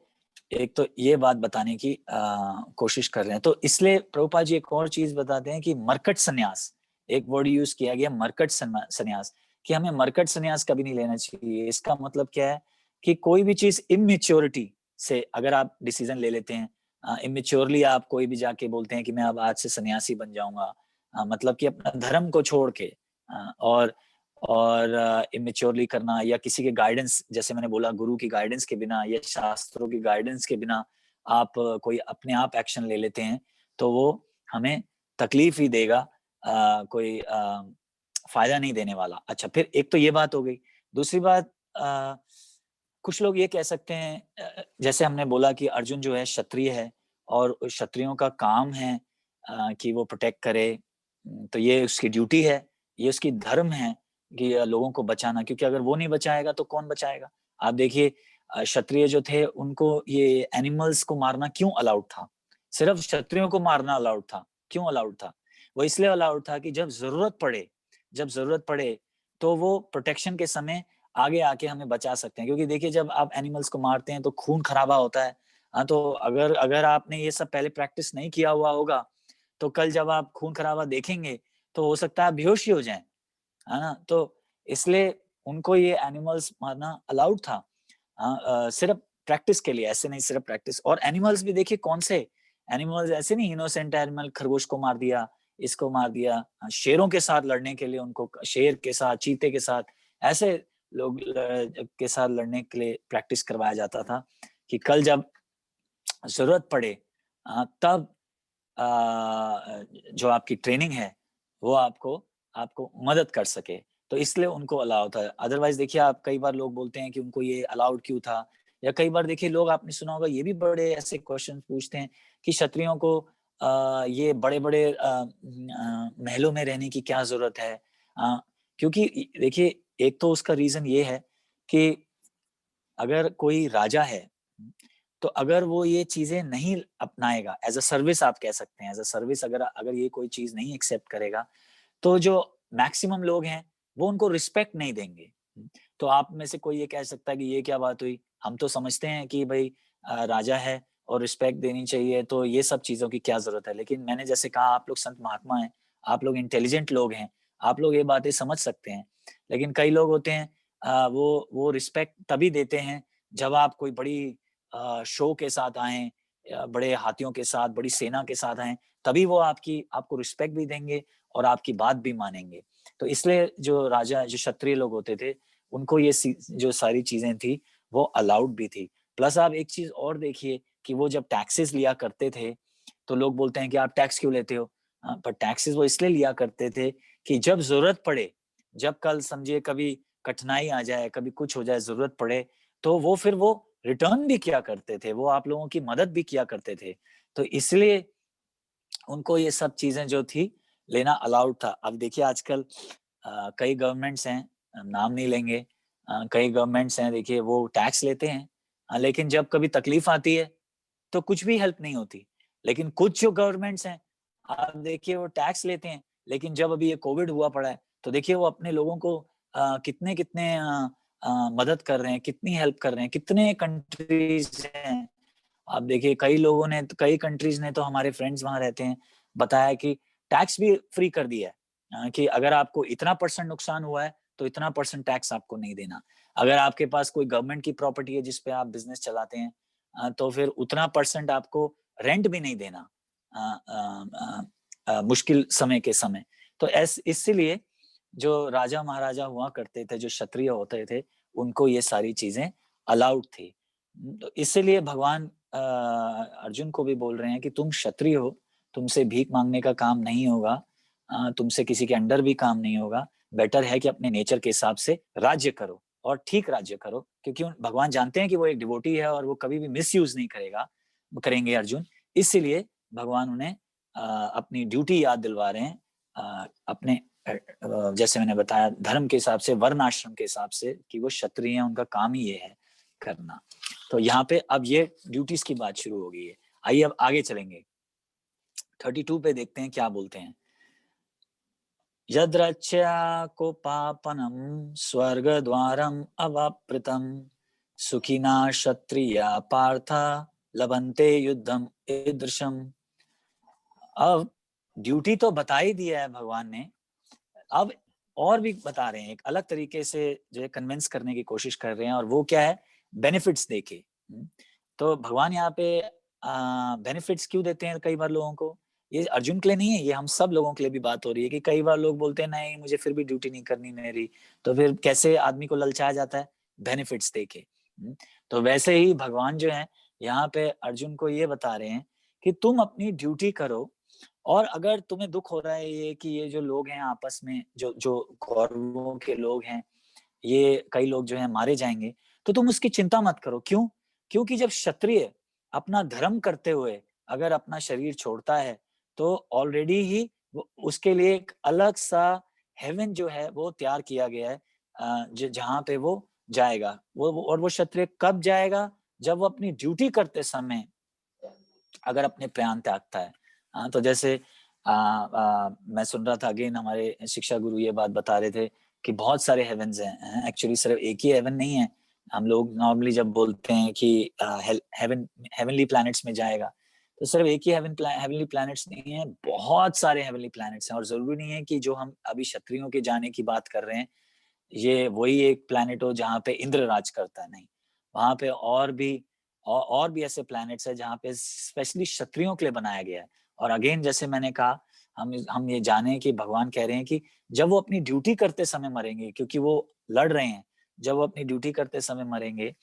एक तो ये बात बताने की कोशिश कर रहे हैं। तो इसलिए प्रभुपाद जी एक और चीज बताते हैं कि मरकट संन्यास, एक वर्ड यूज किया गया मरकट संन्यास, कि हमें मरकट संन्यास कभी नहीं लेना चाहिए। इसका मतलब क्या है कि कोई भी चीज इमेच्योरिटी से अगर आप डिसीजन ले लेते हैं, इमेच्योरली आप कोई भी जाके बोलते हैं कि मैं अब आज से सन्यासी बन जाऊंगा, मतलब कि अपना धर्म को छोड़ के, और इमेच्योरली करना, या किसी के गाइडेंस, जैसे मैंने बोला गुरु की गाइडेंस के बिना या शास्त्रों की गाइडेंस के बिना आप कोई अपने आप एक्शन ले लेते हैं तो वो हमें तकलीफ ही देगा, कोई फायदा नहीं देने वाला। अच्छा, फिर एक तो ये बात हो गई। दूसरी बात, कुछ लोग ये कह सकते हैं, जैसे हमने बोला कि अर्जुन जो है क्षत्रिय है और क्षत्रियों का काम है कि वो प्रोटेक्ट करे, तो ये उसकी ड्यूटी है, ये उसकी धर्म है कि लोगों को बचाना, क्योंकि अगर वो नहीं बचाएगा तो कौन बचाएगा। आप देखिए क्षत्रिय जो थे उनको ये एनिमल्स को मारना क्यों अलाउड था, सिर्फ क्षत्रियों को मारना अलाउड था। क्यों अलाउड था? वो इसलिए अलाउड था कि जब जरूरत पड़े तो वो प्रोटेक्शन के समय आगे आके हमें बचा सकते हैं। क्योंकि देखिए जब आप एनिमल्स को मारते हैं तो खून खराबा होता है। हाँ, तो अगर अगर आपने ये सब पहले प्रैक्टिस नहीं किया हुआ होगा तो कल जब आप खून खराबा देखेंगे तो हो सकता है आप बेहोश ही हो जाएं, है ना। तो इसलिए उनको ये एनिमल्स मारना अलाउड था, सिर्फ प्रैक्टिस के लिए, ऐसे नहीं सिर्फ प्रैक्टिस। और एनिमल्स भी देखिए कौन से एनिमल्स, ऐसे नहीं इनोसेंट एनिमल, खरगोश को मार दिया, इसको मार दिया, शेरों के साथ लड़ने के लिए उनको, शेर के साथ, चीते के साथ, ऐसे लोग के साथ लड़ने के लिए प्रैक्टिस करवाया जाता था कि कल जब जरूरत पड़े तब जो आपकी ट्रेनिंग है वो आपको मदद कर सके। तो इसलिए उनको अलाउ था। अदरवाइज देखिए आप कई बार लोग बोलते हैं कि उनको ये अलाउड क्यों था, या कई बार देखिए लोग, आपने सुना होगा ये भी बड़े ऐसे क्वेश्चन पूछते हैं कि क्षत्रियों को ये बड़े बड़े महलों में रहने की क्या जरूरत है। क्योंकि देखिए एक तो उसका रीजन ये है कि अगर कोई राजा है तो अगर वो ये चीजें नहीं अपनाएगा, एज अ सर्विस आप कह सकते हैं, एज अ सर्विस अगर ये कोई चीज नहीं एक्सेप्ट करेगा तो जो मैक्सिमम लोग हैं वो उनको रिस्पेक्ट नहीं देंगे। तो आप में से कोई ये कह सकता है कि ये क्या बात हुई, हम तो समझते हैं कि भाई राजा है और रिस्पेक्ट देनी चाहिए, तो ये सब चीजों की क्या जरूरत है। लेकिन मैंने जैसे कहा, आप लोग संत महात्मा हैं, आप लोग इंटेलिजेंट लोग हैं, आप लोग ये बातें समझ सकते हैं। लेकिन कई लोग होते हैं वो रिस्पेक्ट तभी देते हैं जब आप कोई बड़ी शो के साथ आए, बड़े हाथियों के साथ, बड़ी सेना के साथ आए, तभी वो आपको रिस्पेक्ट भी देंगे और आपकी बात भी मानेंगे। तो इसलिए जो राजा, जो क्षत्रिय लोग होते थे, उनको ये जो सारी चीजें थी वो अलाउड भी थी। प्लस आप एक चीज और देखिए कि वो जब टैक्सेस लिया करते थे, तो लोग बोलते हैं कि आप टैक्स क्यों लेते हो, पर टैक्सेस वो इसलिए लिया करते थे कि जब जरूरत पड़े, जब कल समझिए कभी कठिनाई आ जाए, कभी कुछ हो जाए, जरूरत पड़े, तो वो फिर वो रिटर्न भी किया करते थे, वो आप लोगों की मदद भी किया करते थे। तो इसलिए उनको ये सब चीजें जो थी लेना अलाउड था। अब देखिए आजकल कई गवर्नमेंट्स हैं, नाम नहीं लेंगे, कई गवर्नमेंट्स हैं, देखिए वो टैक्स लेते हैं, लेकिन जब कभी तकलीफ आती है तो कुछ भी हेल्प नहीं होती। लेकिन कुछ जो गवर्नमेंट्स हैं, आप देखिए वो टैक्स लेते हैं, लेकिन जब अभी ये कोविड हुआ पड़ा है, तो देखिए वो अपने लोगों को कितने कितने मदद कर रहे हैं, कितनी हेल्प कर रहे हैं, कितने कंट्रीज हैं। आप देखिए कई लोगों ने, कई कंट्रीज ने तो, हमारे फ्रेंड्स वहां रहते हैं, बताया कि टैक्स भी फ्री कर दिया है, कि अगर आपको इतना % नुकसान हुआ है तो इतना % टैक्स आपको नहीं देना। अगर आपके पास कोई गवर्नमेंट की प्रॉपर्टी है जिसपे आप बिजनेस चलाते हैं, तो फिर उतना % आपको रेंट भी नहीं देना मुश्किल समय के समय। तो इसीलिए जो राजा महाराजा हुआ करते थे, जो क्षत्रिय होते थे, उनको ये सारी चीजें अलाउड थी। तो इसीलिए भगवान अर्जुन को भी बोल रहे हैं कि तुम क्षत्रिय हो, तुमसे भीख मांगने का काम नहीं होगा, तुमसे किसी के अंडर भी काम नहीं होगा। बेटर है कि अपने नेचर के हिसाब से राज्य करो और ठीक राज्य करो, क्योंकि भगवान जानते हैं कि वो एक डिवोटी है और वो कभी भी मिसयूज नहीं करेंगे अर्जुन। इसीलिए भगवान उन्हें अपनी ड्यूटी याद दिलवा रहे हैं, अपने जैसे मैंने बताया धर्म के हिसाब से, वर्ण आश्रम के हिसाब से, कि वो क्षत्रिय हैं, उनका काम ही ये है करना। तो यहाँ पे अब ये ड्यूटीज की बात शुरू हो गई है। आइए अब आगे चलेंगे, 32 पे देखते हैं क्या बोलते हैं। यद्रच्या को पापनम स्वर्ग द्वारम अवाप्रितम सुखिना क्षत्रिया पार्था लभन्ते युद्धम ईदृशम। अब ड्यूटी तो बता ही दिया है भगवान ने, अब और भी बता रहे हैं, एक अलग तरीके से जो है कन्विंस करने की कोशिश कर रहे हैं, और वो क्या है, बेनिफिट्स देके। तो भगवान यहाँ पे बेनिफिट्स क्यों देते हैं कई बार लोगों को, ये अर्जुन के लिए नहीं है, ये हम सब लोगों के लिए भी बात हो रही है कि कई बार लोग बोलते हैं नहीं मुझे फिर भी ड्यूटी नहीं करनी मेरी, तो फिर कैसे आदमी को ललचाया जाता है, बेनिफिट्स देके। तो वैसे ही भगवान जो है यहाँ पे अर्जुन को ये बता रहे हैं कि तुम अपनी ड्यूटी करो, और अगर तुम्हें दुख हो रहा है ये कि ये जो लोग हैं आपस में, जो जो कौरवों के लोग हैं, ये कई लोग जो है मारे जाएंगे, तो तुम उसकी चिंता मत करो। क्यों? क्योंकि जब क्षत्रिय अपना धर्म करते हुए अगर अपना शरीर छोड़ता है, तो ऑलरेडी ही उसके लिए एक अलग सा हेवन जो है वो तैयार किया गया है, जहाँ पे वो जाएगा। और वो क्षत्रिय कब जाएगा? जब वो अपनी ड्यूटी करते समय अगर अपने प्राण त्यागता है। तो जैसे मैं सुन रहा था, अगेन हमारे शिक्षा गुरु ये बात बता रहे थे कि बहुत सारे हेवन्स हैं, एक्चुअली सिर्फ एक ही हेवन नहीं है। हम लोग नॉर्मली जब बोलते हैं कि हेवनली प्लैनेट्स में जाएगा, तो सिर्फ एक ही हेवनली प्लैनेट्स नहीं है, बहुत सारे हेवनली प्लैनेट्स हैं। और जरूरी नहीं है कि जो हम अभी क्षत्रियों के जाने की बात कर रहे हैं ये वही एक प्लैनेट हो जहाँ पे इंद्र राज करता है, नहीं, वहां पे और भी ऐसे प्लैनेट्स है जहाँ पे स्पेशली क्षत्रियों के लिए बनाया गया है। और अगेन जैसे मैंने कहा, हम ये जाने कि भगवान कह रहे हैं कि जब वो अपनी ड्यूटी करते समय मरेंगे, क्योंकि वो लड़ रहे हैं, जब वो अपनी ड्यूटी करते समय मरेंगे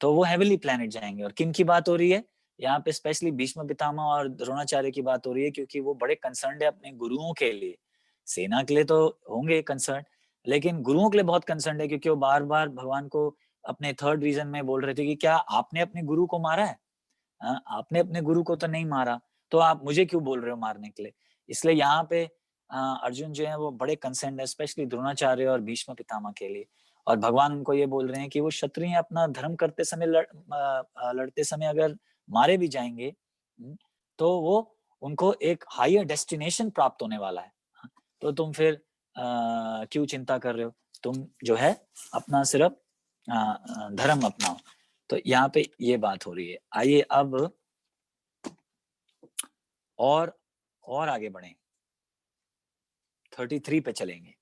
तो वो हेवनली प्लैनेट जाएंगे। और किन की बात हो रही है यहाँ पे? स्पेशली भीष्म पितामह और द्रोणाचार्य की बात हो रही है, क्योंकि वो बड़े कंसर्न है अपने गुरुओं के लिए। सेना के लिए तो होंगे कंसर्न, लेकिन गुरुओं के लिए बहुत कंसर्न है, क्योंकि वो बार बार भगवान को अपने 3rd रीजन में बोल रहे थे कि क्या आपने अपने गुरु को मारा है? आपने अपने गुरु को तो नहीं मारा, तो आप मुझे क्यों बोल रहे हो मारने के लिए? इसलिए यहाँ पे अर्जुन जो है वो बड़े कंसर्न है, स्पेशली द्रोणाचार्य और भीष्म पितामह के लिए। और भगवान उनको ये बोल रहे हैं कि वो क्षत्रिय अपना धर्म करते समय लड़ते समय अगर मारे भी जाएंगे, तो वो उनको एक हायर डेस्टिनेशन प्राप्त होने वाला है। तो तुम फिर क्यों चिंता कर रहे हो? तुम जो है अपना सिर्फ धर्म अपनाओ। तो यहाँ पे ये बात हो रही है। आइए अब और आगे बढ़ें, 33 पे चलेंगे।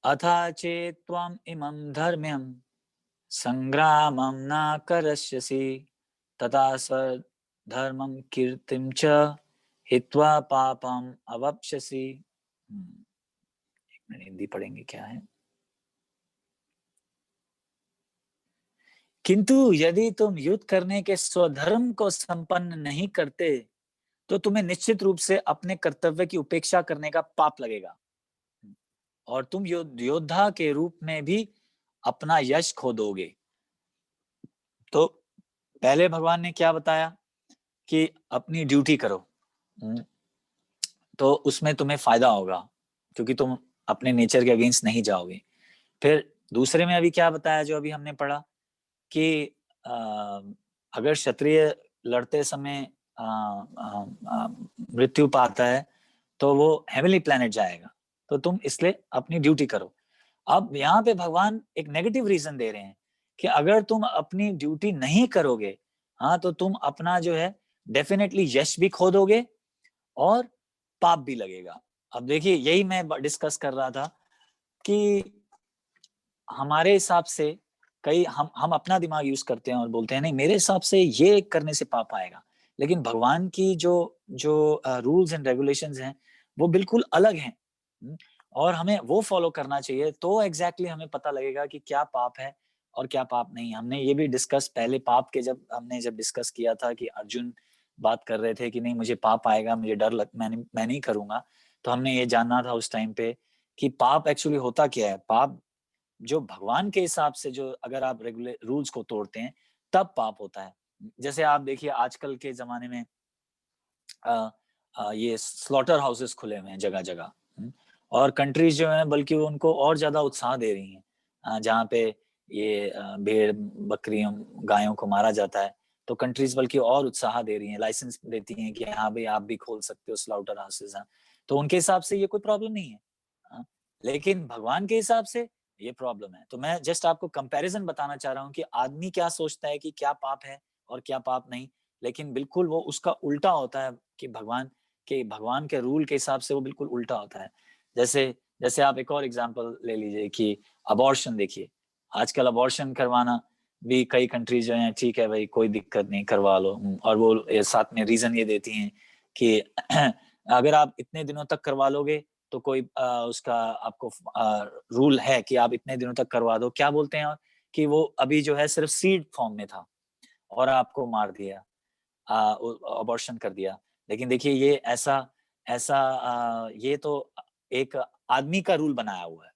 अथा चेत् त्वम् इमं धर्म्यं संग्रामं न करष्यसि तथा स्वधर्मं कीर्तिं च हित्वा पापम अवाप्स्यसि। एक मिनट, हिंदी पढ़ेंगे क्या है। किंतु यदि तुम युद्ध करने के स्वधर्म को संपन्न नहीं करते तो तुम्हें निश्चित रूप से अपने कर्तव्य की उपेक्षा करने का पाप लगेगा और तुम योद्धा के रूप में भी अपना यश खो दोगे। तो पहले भगवान ने क्या बताया कि अपनी ड्यूटी करो, तो उसमें तुम्हें फायदा होगा क्योंकि तुम अपने नेचर के अगेंस्ट नहीं जाओगे। फिर दूसरे में अभी क्या बताया जो अभी हमने पढ़ा कि अगर क्षत्रिय लड़ते समय मृत्यु पाता है तो वो हेवनली प्लैनेट जाएगा, तो तुम इसलिए अपनी ड्यूटी करो। अब यहाँ पे भगवान एक नेगेटिव रीजन दे रहे हैं कि अगर तुम अपनी ड्यूटी नहीं करोगे, हाँ, तो तुम अपना जो है डेफिनेटली यश भी खो दोगे और पाप भी लगेगा। अब देखिए, यही मैं डिस्कस कर रहा था कि हमारे हिसाब से कई हम अपना दिमाग यूज करते हैं और बोलते हैं नहीं, मेरे हिसाब से ये करने से पाप आएगा, लेकिन भगवान की जो जो रूल्स एंड रेगुलेशंस हैं वो बिल्कुल अलग हैं। और हमें वो फॉलो करना चाहिए, तो एग्जैक्टली हमें पता लगेगा कि क्या पाप है और क्या पाप नहीं। हमने ये भी डिस्कस पहले पाप के जब डिस्कस किया था कि अर्जुन बात कर रहे थे कि नहीं मुझे पाप आएगा, मुझे डर मैं नहीं करूंगा। तो हमने ये जानना था उस टाइम पे कि पाप एक्चुअली होता क्या है। पाप जो भगवान के हिसाब से, जो अगर आप रेगुलर रूल्स को तोड़ते हैं तब पाप होता है। जैसे आप देखिए आजकल के जमाने में ये स्लॉटर हाउसेस खुले हुए हैं जगह जगह, और कंट्रीज जो है बल्कि उनको और ज्यादा उत्साह दे रही हैं, जहाँ पे ये भेड़ बकरियों गायों को मारा जाता है, तो कंट्रीज बल्कि और उत्साह दे रही हैं, लाइसेंस देती हैं कि हाँ भाई आप भी खोल सकते हो स्लॉटर हाउसेस। तो उनके हिसाब से ये कोई प्रॉब्लम नहीं है, लेकिन भगवान के हिसाब से ये प्रॉब्लम है। तो मैं जस्ट आपको कंपैरिजन बताना चाह रहा हूँ कि आदमी क्या सोचता है कि क्या पाप है और क्या पाप नहीं, लेकिन बिल्कुल वो उसका उल्टा होता है कि भगवान के रूल के हिसाब से वो बिल्कुल उल्टा होता है। जैसे जैसे आप एक और एग्जांपल ले लीजिए कि अबॉर्शन देखिए, आजकल अबॉर्शन करवाना भी कई कंट्रीज जो है ठीक है भाई कोई दिक्कत नहीं करवा लो, और वो साथ में रीजन ये देती हैं कि अगर आप इतने दिनों तक करवा लोगे तो कोई उसका आपको रूल है कि आप इतने दिनों तक करवा दो। क्या बोलते हैं कि वो अभी जो है सिर्फ सीड फॉर्म में था और आपको मार दिया, अबॉर्शन कर दिया। लेकिन देखिए ये ऐसा ऐसा ये तो एक आदमी का रूल बनाया हुआ है,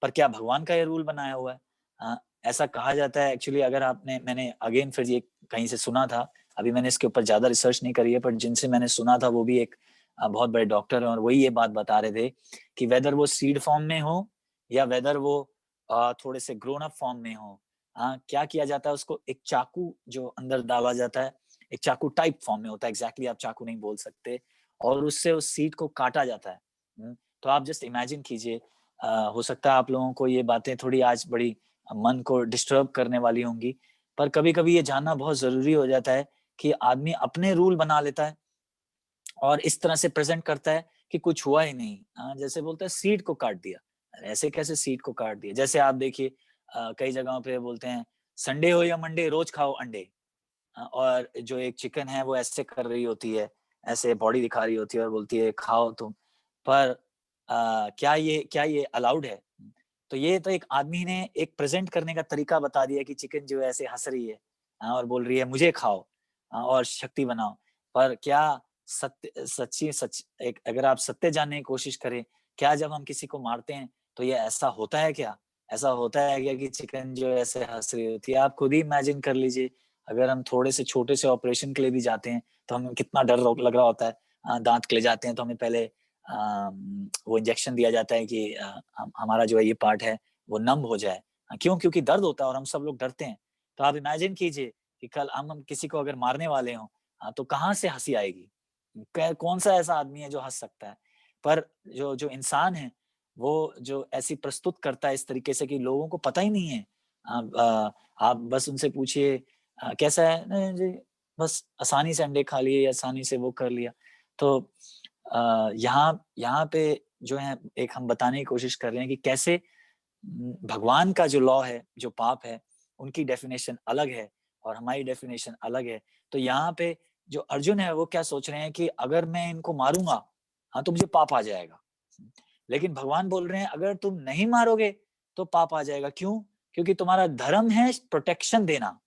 पर क्या भगवान का ये रूल बनाया हुआ है? ऐसा कहा जाता है एक्चुअली, अगर मैंने अगेन फिर ये कहीं से सुना था, अभी मैंने इसके ऊपर ज्यादा रिसर्च नहीं करी है, पर जिनसे मैंने सुना था वो भी एक बहुत बड़े डॉक्टर है और वही ये बात बता रहे थे कि वेदर वो सीड फॉर्म में हो या वेदर वो थोड़े से ग्रोन अप फॉर्म में हो, क्या किया जाता है उसको, एक चाकू जो अंदर डाला जाता है, एक चाकू टाइप फॉर्म में होता है, एग्जैक्टली आप चाकू नहीं बोल सकते, और उससे उस सीड को काटा जाता है। तो आप जस्ट इमेजिन कीजिए, हो सकता है आप लोगों को ये बातें थोड़ी आज बड़ी मन को डिस्टर्ब करने वाली होंगी, पर कभी कभी ये जानना बहुत जरूरी हो जाता है कि आदमी अपने रूल बना लेता है और इस तरह से प्रेजेंट करता है कि कुछ हुआ ही नहीं। जैसे बोलता है सीड को काट दिया, ऐसे कैसे सीड को काट दिया? जैसे आप देखिए कई जगहों पे बोलते हैं संडे हो या मंडे रोज खाओ अंडे, और जो एक चिकन है वो ऐसे कर रही होती है, ऐसे बॉडी दिखा रही होती है और बोलती है खाओ तुम, पर क्या ये अलाउड है? तो ये तो एक आदमी ने एक प्रेजेंट करने का तरीका बता दिया कि चिकन जो है ऐसे हंस रही है, और बोल रही है मुझे खाओ, और शक्ति बनाओ। पर क्या सच एक अगर आप सत्य जानने की कोशिश करें, क्या जब हम किसी को मारते हैं तो ये ऐसा होता है क्या? ऐसा होता है क्या कि चिकन जो ऐसे हंस रही होती है? आप खुद ही इमेजिन कर लीजिए, अगर हम थोड़े से छोटे से ऑपरेशन के लिए भी जाते हैं तो हमें कितना डर लग रहा होता है। दांत के लिए जाते हैं तो हमें पहले वो इंजेक्शन दिया जाता है कि हमारा जो है ये पार्ट है वो नम हो जाए। क्यों? क्योंकि दर्द होता है और हम सब लोग डरते हैं। तो आप इमेजिन कीजिए कि कल हम किसी को अगर मारने वाले हों, तो कहाँ से हंसी आएगी? कौन सा ऐसा आदमी है जो हंस सकता है? पर जो जो इंसान है वो जो ऐसी प्रस्तुत करता है इस तरीके से कि लोगों को पता ही नहीं है। आप बस उनसे पूछिए कैसा है, नहीं जी बस आसानी से अंडे खा लिए, आसानी से वो कर लिया। तो यहाँ यहाँ पे जो है एक हम बताने की कोशिश कर रहे हैं कि कैसे भगवान का जो लॉ है, जो पाप है, उनकी डेफिनेशन अलग है और हमारी डेफिनेशन अलग है। तो यहाँ पे जो अर्जुन है वो क्या सोच रहे हैं कि अगर मैं इनको मारूंगा, हाँ तो मुझे पाप आ जाएगा। लेकिन भगवान बोल रहे हैं अगर तुम नहीं मारोगे तो पाप आ जाएगा। क्यों? क्योंकि तुम्हारा धर्म है प्रोटेक्शन देना।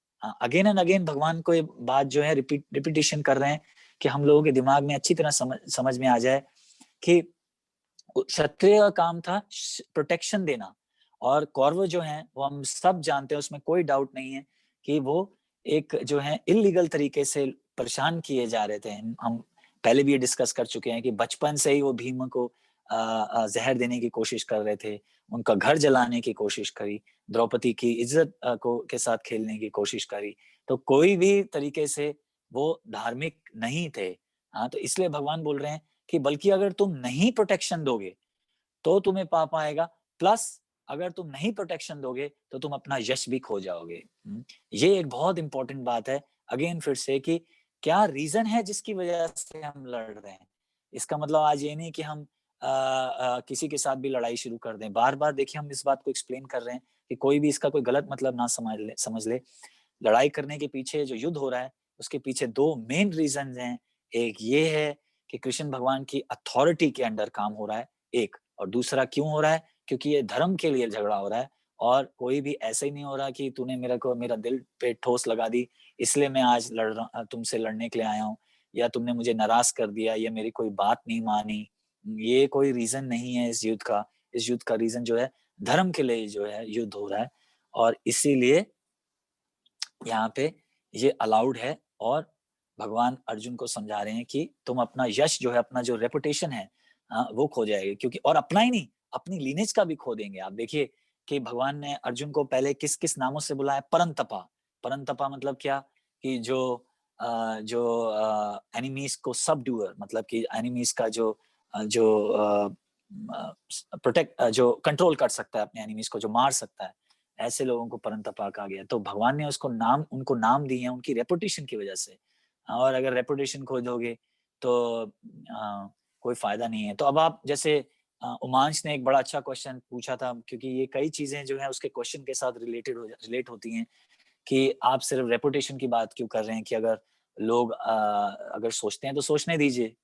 अगेन एंड अगेन भगवान को ये बात जो है रिपीटिशन कर रहे हैं कि हम लोगों के दिमाग में अच्छी तरह समझ में आ जाए कि क्षत्रिय का काम था प्रोटेक्शन देना, और कौरव जो हैं वो हम सब जानते हैं, उसमें कोई डाउट नहीं है कि वो एक जो है इलीगल तरीके से परेशान किए जा रहे थे। हम पहले भी ये डिस्कस कर चुके हैं कि बचपन से ही वो भीम को जहर देने की कोशिश कर रहे थे, उनका घर जलाने की कोशिश करी, द्रौपदी की इज्जत को के साथ खेलने की कोशिश करी। तो कोई भी तरीके से वो धार्मिक नहीं थे। हाँ, तो इसलिए भगवान बोल रहे हैं कि बल्कि अगर तुम नहीं प्रोटेक्शन दोगे तो तुम्हें पाप आएगा, प्लस अगर तुम नहीं प्रोटेक्शन दोगे तो तुम अपना यश भी खो जाओगे। ये एक बहुत इंपॉर्टेंट बात है अगेन फिर से कि क्या रीजन है जिसकी वजह से हम लड़ रहे हैं। इसका मतलब आज ये नहीं कि हम किसी के साथ भी लड़ाई शुरू कर दें। बार बार देखिए हम इस बात को एक्सप्लेन कर रहे हैं कि कोई भी इसका कोई गलत मतलब ना समझ ले। लड़ाई करने के पीछे जो युद्ध हो रहा है उसके पीछे दो मेन रीजन हैं। एक ये है कि कृष्ण भगवान की अथॉरिटी के अंडर काम हो रहा है एक, और दूसरा क्यों हो रहा है, क्योंकि ये धर्म के लिए झगड़ा हो रहा है। और कोई भी ऐसे ही नहीं हो रहा कि तूने मेरा दिल पे ठोस लगा दी इसलिए मैं आज तुमसे लड़ने के लिए आया हूँ, या तुमने मुझे नाराज कर दिया या मेरी कोई बात नहीं मानी। ये कोई रीजन नहीं है इस युद्ध का। इस युद्ध का रीजन जो है धर्म के लिए जो है युद्ध हो रहा है, और इसीलिए यहाँ पे ये अलाउड है। और भगवान अर्जुन को समझा रहे हैं कि तुम अपना यश जो है, अपना जो रेपुटेशन है वो खो जाएगी, क्योंकि और अपना ही नहीं अपनी लीनेज का भी खो देंगे। आप देखिए कि भगवान ने अर्जुन को पहले किस किस नामों से बुलाया। परंतपा। परंतपा मतलब क्या कि जो एनिमीज को सबड्यूअर, मतलब कि एनिमीज का जो प्रोटेक्ट जो कंट्रोल कर सकता है अपने एनिमीज को, जो मार सकता है, ऐसे लोगों को परंतपा कहा गया। तो भगवान ने उनको नाम दिए हैं उनकी रेपुटेशन की वजह से। और अगर रेपुटेशन खो दोगे तो कोई फायदा नहीं है। तो अब आप जैसे उमांश ने एक बड़ा अच्छा क्वेश्चन पूछा था, क्योंकि ये कई चीजें जो है उसके क्वेश्चन के साथ रिलेट होती हैं कि आप सिर्फ रेपुटेशन की बात क्यों कर रहे हैं, कि अगर लोग अगर सोचते हैं तो सोचने दीजिए।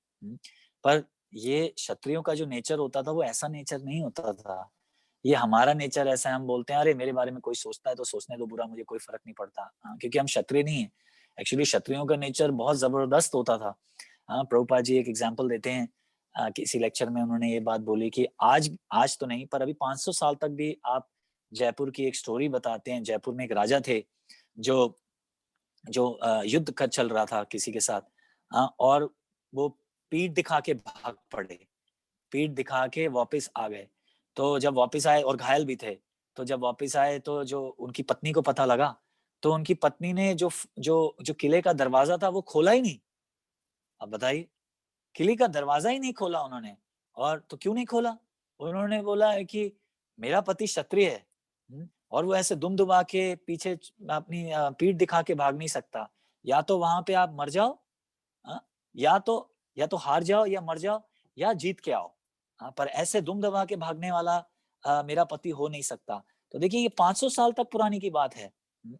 पर ये क्षत्रियों का जो नेचर होता था वो ऐसा नेचर नहीं होता था। ये हमारा नेचर ऐसा है, हम बोलते हैं अरे मेरे बारे में कोई सोचता है तो सोचने दो, बुरा मुझे कोई फर्क नहीं पड़ता। क्योंकि हम क्षत्रिय नहीं है। एक्चुअली क्षत्रियों का नेचर बहुत जबरदस्त होता था। प्रभुपाद जी एक एग्जांपल देते हैं, किसी लेक्चर में उन्होंने ये बात बोली कि आज तो नहीं पर अभी 500 साल तक भी आप जयपुर की एक स्टोरी बताते हैं। जयपुर में एक राजा थे जो युद्ध कर चल रहा था किसी के साथ, और वो पीठ दिखा के भाग पड़े, पीठ दिखा के वापस आ गए। तो जब वापस आए और घायल भी थे, तो जब वापस आए तो जो उनकी पत्नी को पता लगा, तो उनकी पत्नी ने जो जो जो किले का दरवाजा था वो खोला ही नहीं। अब बताइए, किले का दरवाजा ही नहीं खोला उन्होंने। और तो क्यों नहीं खोला? उन्होंने बोला है कि मेरा पति क्षत्रिय है, और वो ऐसे दुम दुबा के पीछे अपनी पीठ दिखा के भाग नहीं सकता। या तो वहां पे आप मर जाओ, या तो हार जाओ या मर जाओ, या जीत के आओ। पर ऐसे दुम दबा के भागने वाला मेरा पति हो नहीं सकता। तो देखिए ये 500 साल तक पुरानी की बात है।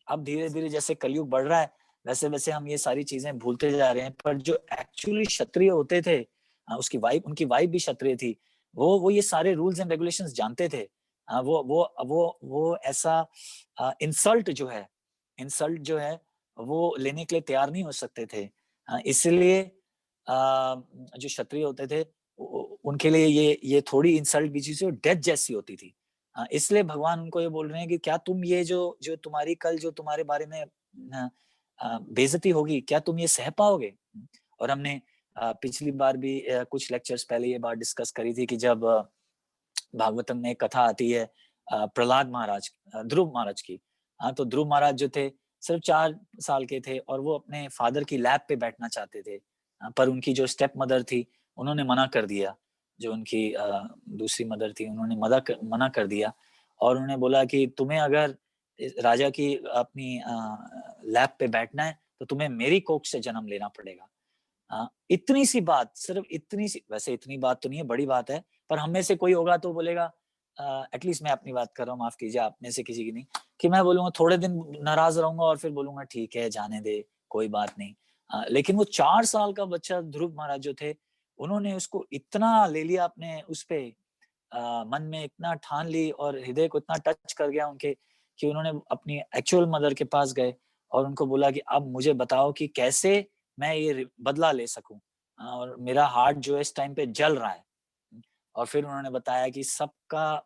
अब धीरे धीरे जैसे कलयुग बढ़ रहा है वैसे वैसे हम ये सारी चीजें भूलते जा रहे हैं। पर जो एक्चुअली क्षत्रिय होते थे, उनकी वाइफ भी क्षत्रिय थी, वो ये सारे रूल्स एंड रेगुलेशंस जानते थे। वो ऐसा इंसल्ट जो है वो लेने के लिए तैयार नहीं हो सकते थे। इसलिए जो क्षत्रिय होते थे उनके लिए ये थोड़ी इंसल्ट भी चीज डेथ जैसी होती थी। इसलिए भगवान उनको ये बोल रहे हैं कि क्या तुम ये जो तुम्हारी कल जो तुम्हारे बारे में बेइज्जती होगी, क्या तुम ये सह पाओगे? और हमने पिछली बार भी कुछ लेक्चर्स पहले ये बात डिस्कस करी थी कि जब भागवतम में एक कथा आती है प्रहलाद महाराज, ध्रुव महाराज की। तो ध्रुव महाराज जो थे सिर्फ 4 साल के थे और वो अपने फादर की लैब पे बैठना चाहते थे, पर उनकी जो स्टेप मदर थी उन्होंने मना कर दिया। जो उनकी दूसरी मदर थी, उन्होंने मना कर दिया और उन्होंने बोला कि तुम्हें अगर राजा की अपनी लैब पे बैठना है तो तुम्हें मेरी कोख से जन्म लेना पड़ेगा। इतनी सी बात, सिर्फ इतनी सी, वैसे इतनी बात तो नहीं है, बड़ी बात है, पर हम में से कोई होगा तो बोलेगा, एटलीस्ट मैं अपनी बात कर रहा हूँ, माफ कीजिए, आप में से किसी की नहीं, कि मैं बोलूंगा थोड़े दिन नाराज रहूंगा और फिर बोलूंगा ठीक है जाने दे, कोई बात नहीं। लेकिन वो 4 साल का बच्चा ध्रुव महाराज जो थे, उन्होंने उसको इतना ले लिया अपने उस पे, मन में इतना ठान ली और हृदय को इतना टच कर गया उनके, कि उन्होंने अपनी एक्चुअल मदर के पास गए और उनको बोला कि अब मुझे बताओ कि कैसे मैं ये बदला ले सकूं, और मेरा हार्ट जो है इस टाइम पे जल रहा है। और फिर उन्होंने बताया कि सबका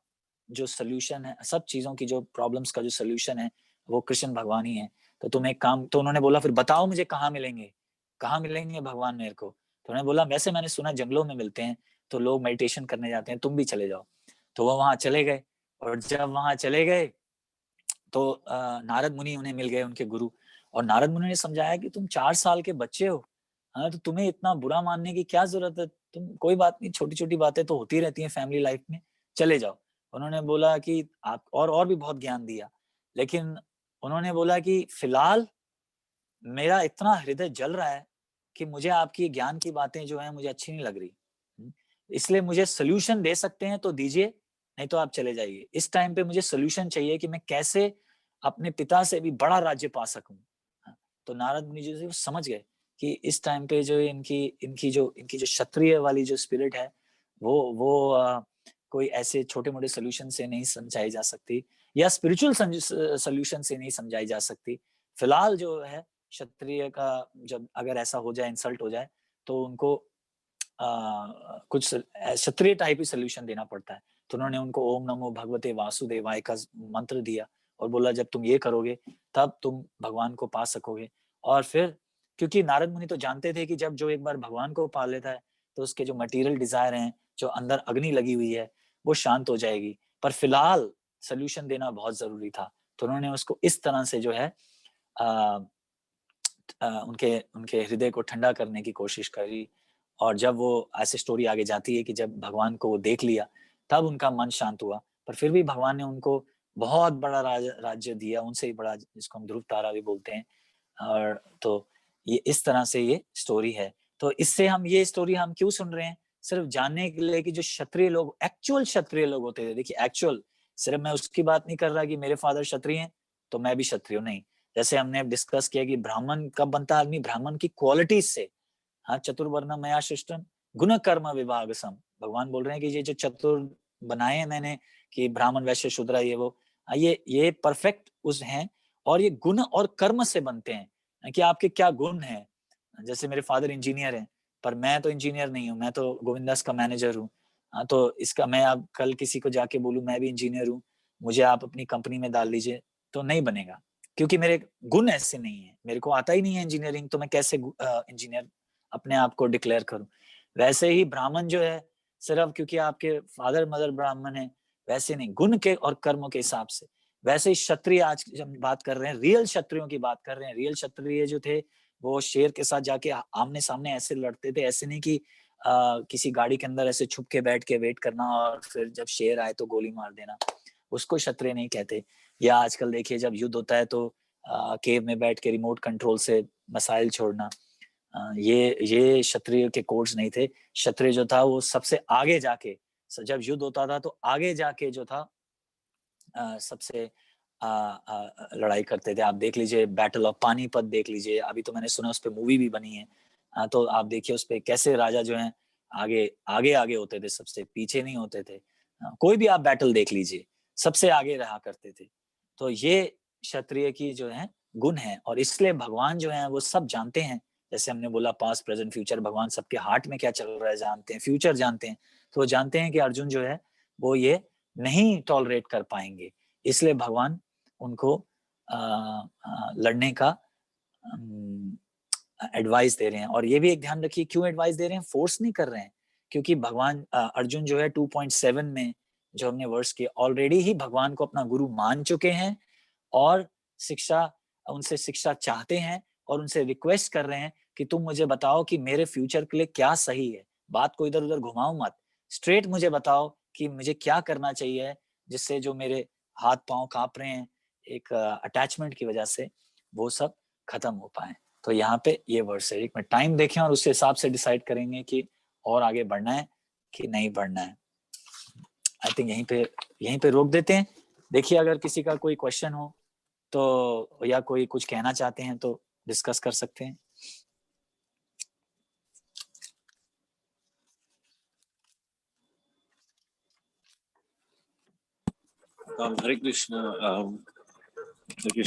जो सोल्यूशन है, सब चीजों की जो प्रॉब्लम्स का जो सोल्यूशन है वो कृष्ण भगवान ही है। तो तुम एक काम, तो उन्होंने बोला फिर बताओ मुझे कहाँ मिलेंगे भगवान मेरे को। तो उन्होंने बोला वैसे मैंने सुना जंगलों में मिलते हैं, तो लोग मेडिटेशन करने जाते हैं, तुम भी चले जाओ। तो वो वहां चले गए, और जब वहां चले गए तो नारद मुनि उन्हें मिल गए, उनके गुरु। और नारद मुनि ने समझाया कि तुम 4 साल के बच्चे हो, तो तुम्हें इतना बुरा मानने की क्या जरूरत है, तुम कोई बात नहीं, छोटी छोटी बातें तो होती रहती हैं फैमिली लाइफ में, चले जाओ। उन्होंने बोला कि आप, और भी बहुत ज्ञान दिया, लेकिन उन्होंने बोला कि फिलहाल मेरा इतना हृदय जल रहा है कि मुझे आपकी ज्ञान की बातें जो है मुझे अच्छी नहीं लग रही, इसलिए मुझे सोल्यूशन दे सकते हैं तो दीजिए, नहीं तो आप चले जाइए। इस टाइम पे मुझे सोल्यूशन चाहिए कि मैं कैसे अपने पिता से भी बड़ा राज्य पा सकूं। तो नारद मुनि जी समझ गए कि इस टाइम पे जो इनकी जो क्षत्रिय वाली जो स्पिरिट है, वो कोई ऐसे छोटे मोटे सोल्यूशन से नहीं समझाई जा सकती, या स्पिरिचुअल सोल्यूशन से नहीं समझाई जा सकती। फिलहाल जो है क्षत्रिय का, जब अगर ऐसा हो जाए, इंसल्ट हो जाए, तो उनको कुछ क्षत्रिय टाइप ही सोल्यूशन देना पड़ता है। तो उन्होंने उनको ओम नमो भगवते वासुदेवाय का मंत्र दिया और बोला जब तुम ये करोगे तब तुम भगवान को पा सकोगे। और फिर क्योंकि नारद मुनि तो जानते थे कि जब जो एक बार भगवान को पा लेता है तो उसके जो मटेरियल डिजायर हैं, जो अंदर अग्नि लगी हुई है, वो शांत हो जाएगी। पर फिलहाल सोल्यूशन देना बहुत जरूरी था, तो उन्होंने उसको इस तरह से जो है उनके उनके हृदय को ठंडा करने की कोशिश करी। और जब वो ऐसी स्टोरी आगे जाती है कि जब भगवान को वो देख लिया तब उनका मन शांत हुआ, पर फिर भी भगवान ने उनको बहुत बड़ा राज्य दिया, उनसे ही बड़ा, जिसको हम ध्रुव तारा भी बोलते हैं। और तो ये इस तरह से ये स्टोरी है। तो इससे हम ये स्टोरी हम क्यों सुन रहे हैं, सिर्फ जानने के लिए कि जो क्षत्रिय लोग, एक्चुअल क्षत्रिय लोग होते थे, देखिए एक्चुअल, सिर्फ मैं उसकी बात नहीं कर रहा कि मेरे फादर क्षत्रिय हैं तो मैं भी क्षत्रिय हूं, नहीं। जैसे हमने डिस्कस किया कि ब्राह्मण कब बनता है आदमी, ब्राह्मण की क्वालिटीज से। हाँ, चतुर्वर्णम मया सृष्टम गुण कर्म विभाग सम, भगवान बोल रहे हैं कि ये जो चतुर बनाए हैं मैंने, कि ब्राह्मण वैश्य शूद्र ये वो, ये परफेक्ट उस हैं, और ये गुण और कर्म से बनते हैं कि आपके क्या गुण हैं। जैसे मेरे फादर इंजीनियर हैं, पर मैं तो इंजीनियर नहीं हूँ, मैं तो गोविंदास का मैनेजर हूँ। हाँ, तो इसका मैं अब कल किसी को जाके बोलूं मैं भी इंजीनियर हूँ, मुझे आप अपनी कंपनी में डाल लीजिए, तो नहीं बनेगा, क्योंकि मेरे गुण ऐसे नहीं है, मेरे को आता ही नहीं है इंजीनियरिंग, तो मैं कैसे इंजीनियर अपने आप को डिक्लेयर करूं। वैसे ही ब्राह्मण जो है, सिर्फ क्योंकि आपके फादर मदर ब्राह्मण है वैसे नहीं, गुण के और कर्मों के हिसाब से। वैसे ही क्षत्रिय, आज जब बात कर रहे हैं रियल क्षत्रियों की बात कर रहे हैं, रियल क्षत्रिय जो थे वो शेर के साथ जाके आमने सामने ऐसे लड़ते थे, ऐसे नहीं कि किसी गाड़ी के अंदर ऐसे छुप के बैठ के वेट करना और फिर जब शेर आए तो गोली मार देना, उसको क्षत्रिय नहीं कहते। या आजकल देखिए जब युद्ध होता है तो केव में बैठ के रिमोट कंट्रोल से मसाइल छोड़ना, ये क्षत्रिय के कोड्स नहीं थे। क्षत्रिय जो था वो सबसे आगे जाके, जब युद्ध होता था तो आगे जाके जो था सबसे लड़ाई करते थे। आप देख लीजिए बैटल ऑफ पानीपत देख लीजिए, अभी तो मैंने सुना उस पर मूवी भी बनी है। तो आप देखिए उस पर कैसे राजा जो है आगे आगे आगे होते थे, सबसे पीछे नहीं होते थे। कोई भी आप बैटल देख लीजिए, सबसे आगे रहा करते थे। तो ये क्षत्रिय की जो है गुण है, और इसलिए भगवान जो है वो सब जानते हैं। जैसे हमने बोला पास्ट प्रेजेंट फ्यूचर, भगवान सबके हार्ट में क्या चल रहा है जानते हैं, फ्यूचर जानते हैं। तो वो जानते हैं कि अर्जुन जो है वो ये नहीं टॉलरेट कर पाएंगे, इसलिए भगवान उनको लड़ने का एडवाइस दे रहे हैं। और ये भी एक ध्यान रखिए क्यों एडवाइस दे रहे हैं, फोर्स नहीं कर रहे हैं, क्योंकि भगवान अर्जुन जो है 2.7 में जो हमने वर्ष किए ऑलरेडी ही भगवान को अपना गुरु मान चुके हैं, और शिक्षा, उनसे शिक्षा चाहते हैं, और उनसे रिक्वेस्ट कर रहे हैं कि तुम मुझे बताओ कि मेरे फ्यूचर के लिए क्या सही है, बात को इधर उधर घुमाओ मत, स्ट्रेट मुझे बताओ कि मुझे क्या करना चाहिए जिससे जो मेरे हाथ पांव कांप रहे हैं एक अटैचमेंट की वजह से, वो सब खत्म हो पाए। तो यहाँ पे ये वर्ड्स है, एक में टाइम देखें और उसके हिसाब से डिसाइड करेंगे कि और आगे बढ़ना है कि नहीं बढ़ना है। आई थिंक यहीं पे रोक देते हैं। देखिए अगर किसी का कोई क्वेश्चन हो तो, या कोई कुछ कहना चाहते हैं तो डिस्कस कर सकते हैं। हरे कृष्ण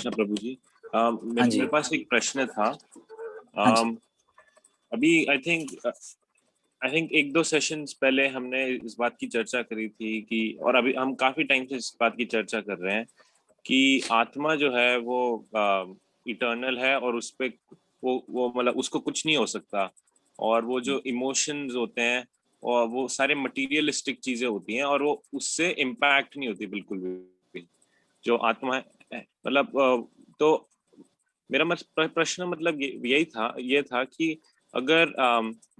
प्रभु जी। हाँ जी। मेरे पास एक प्रश्न था। हाँ जी। अभी आई थिंक एक दो सेशंस पहले हमने इस बात की चर्चा करी थी कि, और अभी हम काफी टाइम से इस बात की चर्चा कर रहे हैं कि आत्मा जो है वो इटर्नल है और उस पे वो मतलब उसको कुछ नहीं हो सकता, और वो जो इमोशंस होते हैं और वो सारे मटीरियलिस्टिक चीजें होती हैं और वो उससे इम्पैक्ट नहीं होती बिल्कुल भी जो आत्मा है। मतलब तो मेरा प्रश्न मतलब ये था कि अगर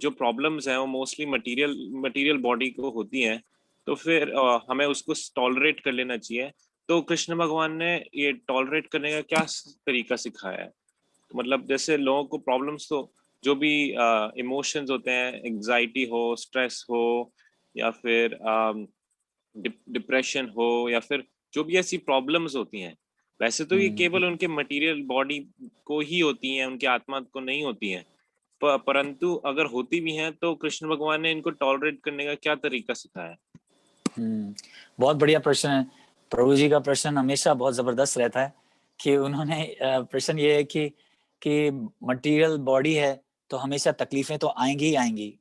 जो प्रॉब्लम्स हैं वो मोस्टली मटेरियल बॉडी को होती हैं, तो फिर हमें उसको टॉलरेट कर लेना चाहिए। तो कृष्ण भगवान ने ये टॉलरेट करने का क्या तरीका सिखाया है? तो मतलब जैसे लोगों को प्रॉब्लम्स, तो जो भी इमोशंस होते हैं, एंजाइटी हो, स्ट्रेस हो, या फिर डिप्रेशन हो, या फिर जो भी ऐसी प्रॉब्लम्स होती हैं, वैसे तो ये केवल उनके मटेरियल बॉडी को ही होती हैं, उनकी आत्मा को नहीं होती हैं। परंतु अगर होती भी हैं तो कृष्ण भगवान ने इनको टॉलरेट करने का क्या तरीका सिखाया है? बहुत बढ़िया प्रश्न है। प्रभु जी का प्रश्न हमेशा बहुत जबरदस्त रहता है कि उन्होंने प्रश्न ये है कि मटेरियल बॉडी है तो हमेशा तकलीफें तो आएंगी ही आएंगी,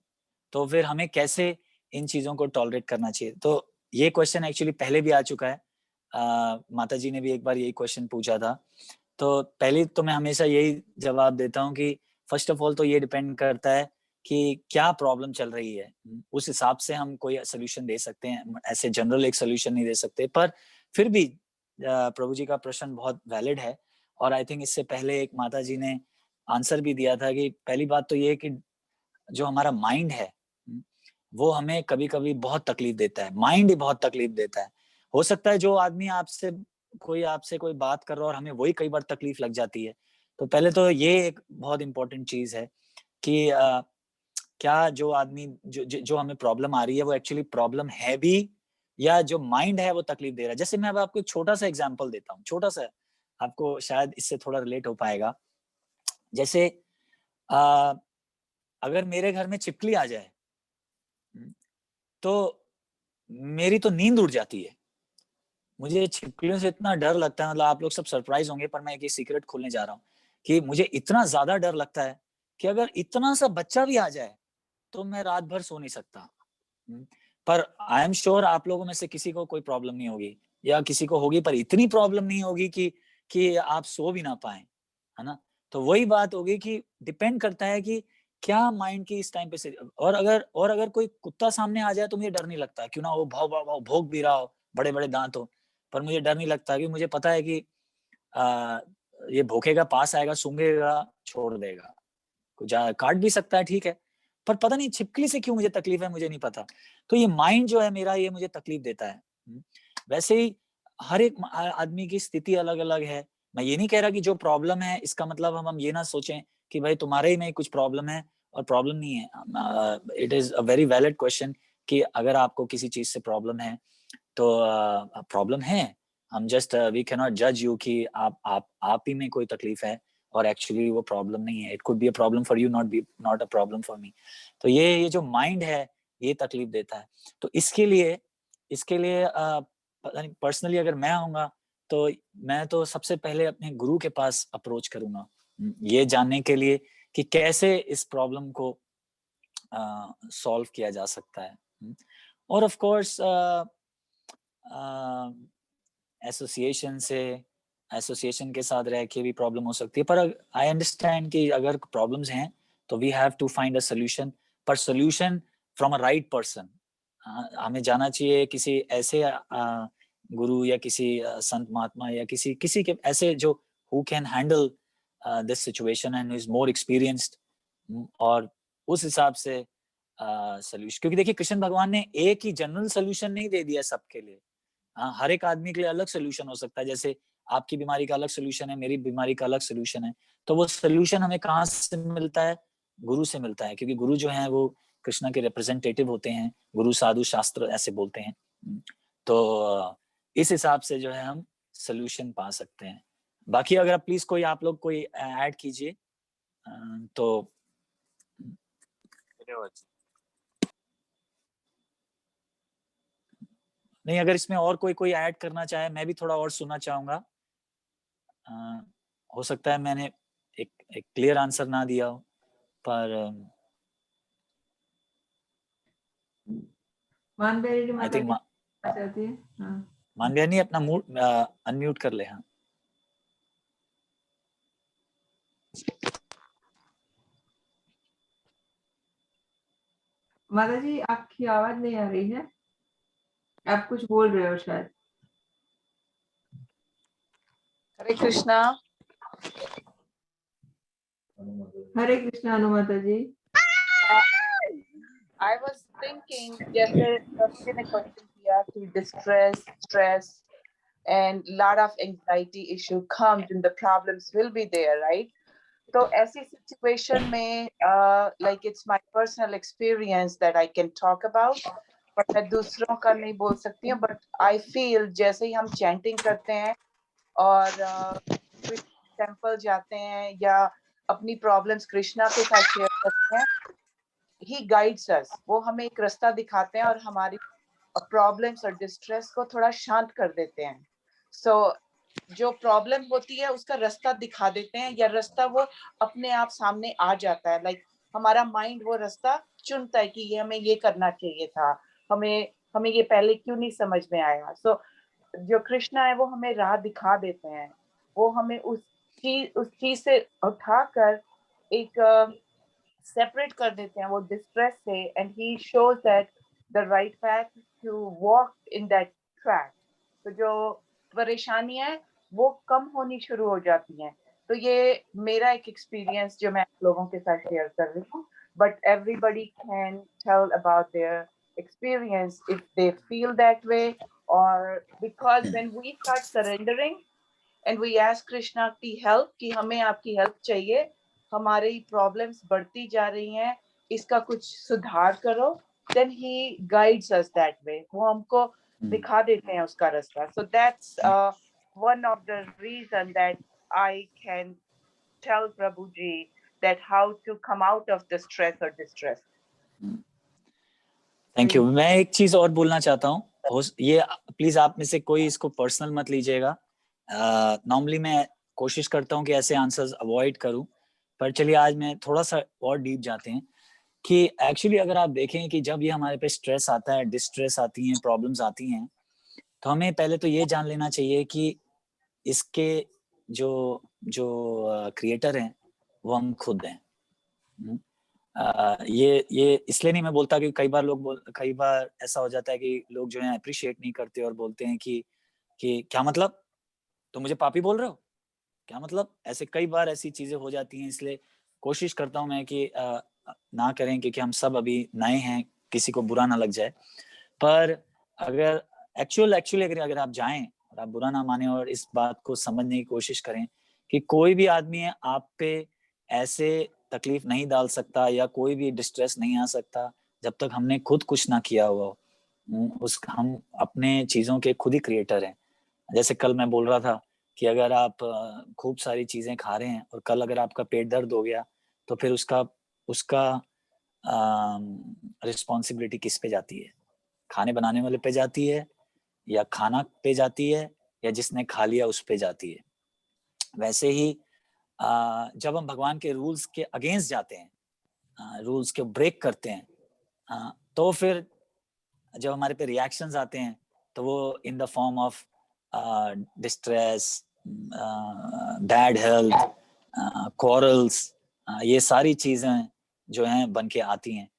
तो फिर हमें कैसे इन चीजों को टॉलरेट करना चाहिए। तो ये क्वेश्चन एक्चुअली पहले भी आ चुका है। माता जी ने भी एक बार यही क्वेश्चन पूछा था। तो पहले तो मैं हमेशा यही जवाब देता हूँ कि फर्स्ट ऑफ ऑल तो ये डिपेंड करता है कि क्या प्रॉब्लम चल रही है, उस हिसाब से हम कोई सोल्यूशन दे सकते हैं। ऐसे जनरल एक सोल्यूशन नहीं दे सकते, पर फिर भी प्रभु जी का प्रश्न बहुत वैलिड है। और आई थिंक इससे पहले एक माता जी ने आंसर भी दिया था कि पहली बात तो ये है कि जो हमारा माइंड है वो हमें कभी कभी बहुत तकलीफ देता है। माइंड ही बहुत तकलीफ देता है। हो सकता है जो आदमी आपसे कोई बात कर रहा है और हमें वही कई बार तकलीफ लग जाती है। तो पहले तो ये एक बहुत इंपॉर्टेंट चीज है कि क्या जो आदमी जो हमें प्रॉब्लम आ रही है वो एक्चुअली प्रॉब्लम है भी, या जो माइंड है वो तकलीफ दे रहा है। जैसे मैं अब आपको एक छोटा सा एग्जांपल देता हूँ, छोटा सा, आपको शायद इससे थोड़ा रिलेट हो पाएगा। जैसे अगर मेरे घर में छिपकली आ जाए तो मेरी तो नींद उड़ जाती है। मुझे छिपकलियों से इतना डर लगता है, मतलब आप लोग सब सरप्राइज होंगे, पर मैं एक सीक्रेट खोलने जा रहा हूँ कि मुझे इतना ज्यादा डर लगता है कि अगर इतना सा बच्चा भी आ जाए तो मैं रात भर सो नहीं सकता। पर आई एम श्योर आप लोगों में से किसी को कोई प्रॉब्लम नहीं होगी, या किसी को होगी पर इतनी प्रॉब्लम नहीं होगी कि आप सो भी ना पाए, है ना। तो वही बात होगी कि डिपेंड करता है कि क्या माइंड की इस टाइम पे से। और अगर कोई कुत्ता सामने आ जाए तो मुझे डर नहीं लगता, क्यों ना वो भाव भाव भाव भौंक भी रहा हो, बड़े बड़े दांत हो, पर मुझे डर नहीं लगता कि मुझे पता है कि ये भौंकेगा, पास आएगा, सूंघेगा, छोड़ देगा, काट भी सकता है, ठीक है, पर पता नहीं छिपकली से क्यों मुझे तकलीफ है, मुझे नहीं पता। तो ये माइंड जो है मेरा, ये मुझे तकलीफ देता है। वैसे ही हर एक आदमी की स्थिति अलग अलग है। मैं ये नहीं कह रहा कि जो प्रॉब्लम है इसका मतलब हम ये ना सोचें कि भाई तुम्हारे ही में कुछ प्रॉब्लम है और प्रॉब्लम नहीं है। It is a very valid question कि अगर आपको किसी चीज से प्रॉब्लम है तो प्रॉब्लम है। हम जस्ट वी कैन नॉट जज यू कि आप ही में कोई तकलीफ है और एक्चुअली वो प्रॉब्लम नहीं है। It could be a problem for you, not a problem for me. तो ये जो माइंड है ये तकलीफ देता है। तो इसके लिए पर्सनली अगर मैं होऊंगा तो मैं तो सबसे पहले अपने गुरु के पास अप्रोच करूंगा, ये जानने के लिए कि कैसे इस प्रॉब्लम को सॉल्व किया जा सकता है। और ऑफ कोर्स एसोसिएशन के साथ रह के भी प्रॉब्लम हो सकती है, पर आई अंडरस्टैंड कि अगर प्रॉब्लम्स हैं तो we have to find a solution, पर solution from a right person. हमें जाना चाहिए किसी ऐसे गुरु या किसी संत महात्मा या किसी के ऐसे जो who can handle this situation and is more experienced, और उस हिसाब से सोल्यूशन, क्योंकि देखिए कृष्ण भगवान ने एक ही जनरल सोल्यूशन नहीं दे दिया सबके लिए। हाँ, हर एक आदमी के लिए अलग सोल्यूशन हो सकता है। जैसे आपकी बीमारी का अलग सोल्यूशन है, मेरी बीमारी का अलग सोल्यूशन है। तो वो सोल्यूशन हमें कहाँ से मिलता है? गुरु से मिलता है, क्योंकि गुरु जो हैं वो कृष्ण के रिप्रेजेंटेटिव होते हैं। गुरु साधु शास्त्र ऐसे बोलते हैं। तो इस हिसाब से जो है हम सोल्यूशन पा सकते हैं। बाकी अगर प्लीज कोई आप लोग कोई ऐड कीजिए तो। नहीं, अगर इसमें और कोई ऐड करना चाहे, मैं भी थोड़ा और सुनना चाहूंगा। हो सकता है मैंने एक क्लियर आंसर ना दिया हो, पर मानबेरी आई माता थिंक जी चाहती है। हाँ। मानविया नहीं अपना मूड अनम्यूट कर ले। हाँ, माता जी आपकी आवाज नहीं आ रही है, आप कुछ बोल रहे हो शायद। हरे कृष्णा। हरे कृष्णा अनुमाता जी। I was thinking जैसे प्रभु जी ने क्वेश्चन किया कि distress, stress and lot of anxiety issue comes and the problems will be there, right? तो ऐसी situation में like it's my personal experience that I can talk about, but मैं दूसरों का नहीं बोल सकती हूँ, but I feel जैसे ही हम chanting करते हैं और टेम्पल जाते हैं या अपनी प्रॉब्लम्स कृष्णा के साथ शेयर करते हैं, ही गाइड्स अस, वो हमें एक रास्ता दिखाते हैं और हमारी प्रॉब्लम्स और डिस्ट्रेस को थोड़ा शांत कर देते हैं। सो जो प्रॉब्लम होती है उसका रास्ता दिखा देते हैं या रास्ता वो अपने आप सामने आ जाता है। लाइक हमारा माइंड वो रास्ता चुनता है कि ये हमें ये करना चाहिए था, हमें ये पहले क्यों नहीं समझ में आया। सो जो कृष्णा है वो हमें राह दिखा देते हैं, वो हमें उस चीज से उठाकर एक सेपरेट कर देते हैं वो डिस्ट्रेस से, and he shows that the right path to walk in that track. तो जो परेशानियां है वो कम होनी शुरू हो जाती हैं। तो ये मेरा एक एक्सपीरियंस जो मैं आप लोगों के साथ शेयर कर रही हूँ, but everybody can tell about their experience if they feel that way, or because when we start surrendering and we ask Krishna की help कि हमें आपकी help चाहिए, हमारी problems बढ़ती जा रही हैं, इसका कुछ सुधार करो, then he guides us that way, वो हमको दिखा देते हैं उसका रास्ता। So that's one of the reason that I can tell Prabhuji that how to come out of the stress or distress. Thank you. मैं एक चीज और बोलना चाहता हूँ, ये प्लीज आप में से कोई इसको पर्सनल मत लीजिएगा। नॉर्मली मैं कोशिश करता हूँ कि ऐसे आंसर्स अवॉइड करूँ, पर चलिए आज मैं थोड़ा सा और डीप जाते हैं कि एक्चुअली अगर आप देखें कि जब ये हमारे पे स्ट्रेस आता है, डिस्ट्रेस आती हैं, प्रॉब्लम्स आती हैं, तो हमें पहले तो ये जान लेना चाहिए कि इसके जो जो क्रिएटर हैं वो हम खुद हैं। ये इसलिए नहीं मैं बोलता कि कई बार ऐसा हो जाता है कि लोग जो है अप्रिशिएट नहीं करते और बोलते हैं कि क्या मतलब तो मुझे पापी बोल रहे हो, क्या मतलब, ऐसे कई बार ऐसी चीजें हो जाती हैं। इसलिए कोशिश करता हूं मैं कि ना करें, क्योंकि हम सब अभी नए हैं, किसी को बुरा ना लग जाए। पर अगर एक्चुअली अगर आप जाएं और आप बुरा ना माने और इस बात को समझने की कोशिश करें कि कोई भी आदमी है आप पे ऐसे तकलीफ नहीं डाल सकता या कोई भी डिस्ट्रेस नहीं आ सकता जब तक हमने खुद कुछ ना किया हुआ हो। हम अपने चीजों के खुद ही क्रिएटर हैं। जैसे कल मैं बोल रहा था कि अगर आप खूब सारी चीजें खा रहे हैं और कल अगर आपका पेट दर्द हो गया तो फिर उसका रिस्पॉन्सिबिलिटी किस पे जाती है? खाने बनाने वाले पे जाती है, या खाना पे जाती है, या जिसने खा लिया उस पे जाती है। वैसे ही जब हम भगवान के रूल्स के अगेंस्ट जाते हैं, रूल्स के ब्रेक करते हैं, तो फिर जब हमारे पे रिएक्शंस आते हैं तो वो in the form of distress, bad health, quarrels, ये सारी चीजें जो हैं बन के आती हैं।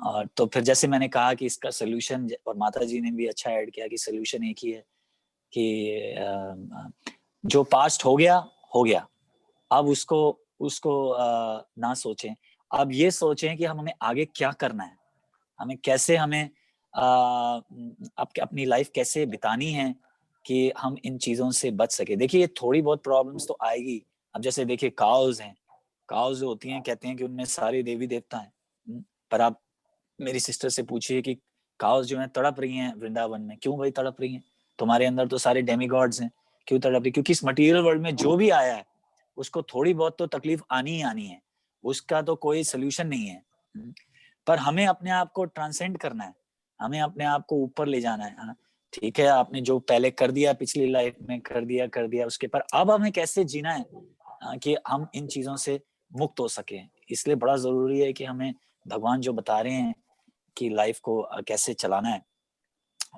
और तो फिर जैसे मैंने कहा कि इसका सोल्यूशन, और माता जी ने भी अच्छा ऐड किया कि सोल्यूशन एक ही है कि जो पास्ट हो गया, अब उसको ना सोचें, अब ये सोचें कि हमें आगे क्या करना है। हमें कैसे हमें अपनी लाइफ कैसे बितानी है कि हम इन चीजों से बच सके। देखिए थोड़ी बहुत प्रॉब्लम्स तो आएगी। अब जैसे देखिए काउज हैं, काउज जो होती हैं कहते हैं कि उनमें सारे देवी देवता हैं, पर आप मेरी सिस्टर से पूछिए कि काउज जो है तड़प रही हैं वृंदावन में, क्यों भाई तड़प रही हैं? तुम्हारे अंदर तो सारे डेमीगॉड्स हैं, क्यों तड़प रही? क्योंकि इस मटेरियल वर्ल्ड में जो भी आया है उसको थोड़ी बहुत तो तकलीफ आनी ही आनी है, उसका तो कोई सोल्यूशन नहीं है। पर हमें अपने आप को ट्रांसेंड करना है, हमें अपने आप को ऊपर ले जाना है। हाँ, ठीक है, आपने जो पहले कर दिया पिछली लाइफ में कर दिया उसके पर अब हमें कैसे जीना है कि हम इन चीजों से मुक्त हो सके। इसलिए बड़ा जरूरी है कि हमें भगवान जो बता रहे हैं कि लाइफ को कैसे चलाना है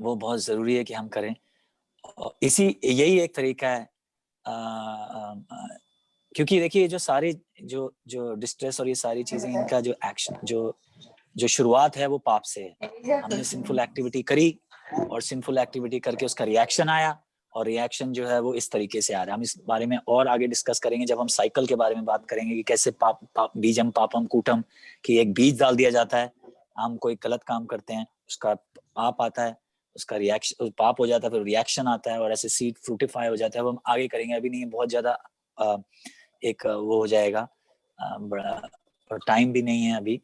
वो बहुत जरूरी है कि हम करें। यही एक तरीका है क्योंकि देखिए जो सारी जो डिस्ट्रेस और ये सारी चीजें, इनका जो एक्शन जो शुरुआत है वो पाप से है। हमने सिंफुल एक्टिविटी करी और सिंफुल एक्टिविटी करके उसका रिएक्शन आया और रिएक्शन जो है वो इस तरीके से आ रहा है। हम इस बारे में और आगे डिस्कस करेंगे जब हम साइकिल के बारे में बात करेंगे कि कैसे बीजम पापम कूटम, कि एक बीज डाल दिया जाता है, हम कोई गलत काम करते हैं उसका पाप आता है, उसका रिएक्शन पाप हो जाता है, फिर रिएक्शन आता है और ऐसे सीड फ्रूटिफाई हो जाता है। वो हम आगे करेंगे, अभी नहीं, बहुत ज्यादा एक वो हो जाएगा, बड़ा टाइम भी नहीं है अभी।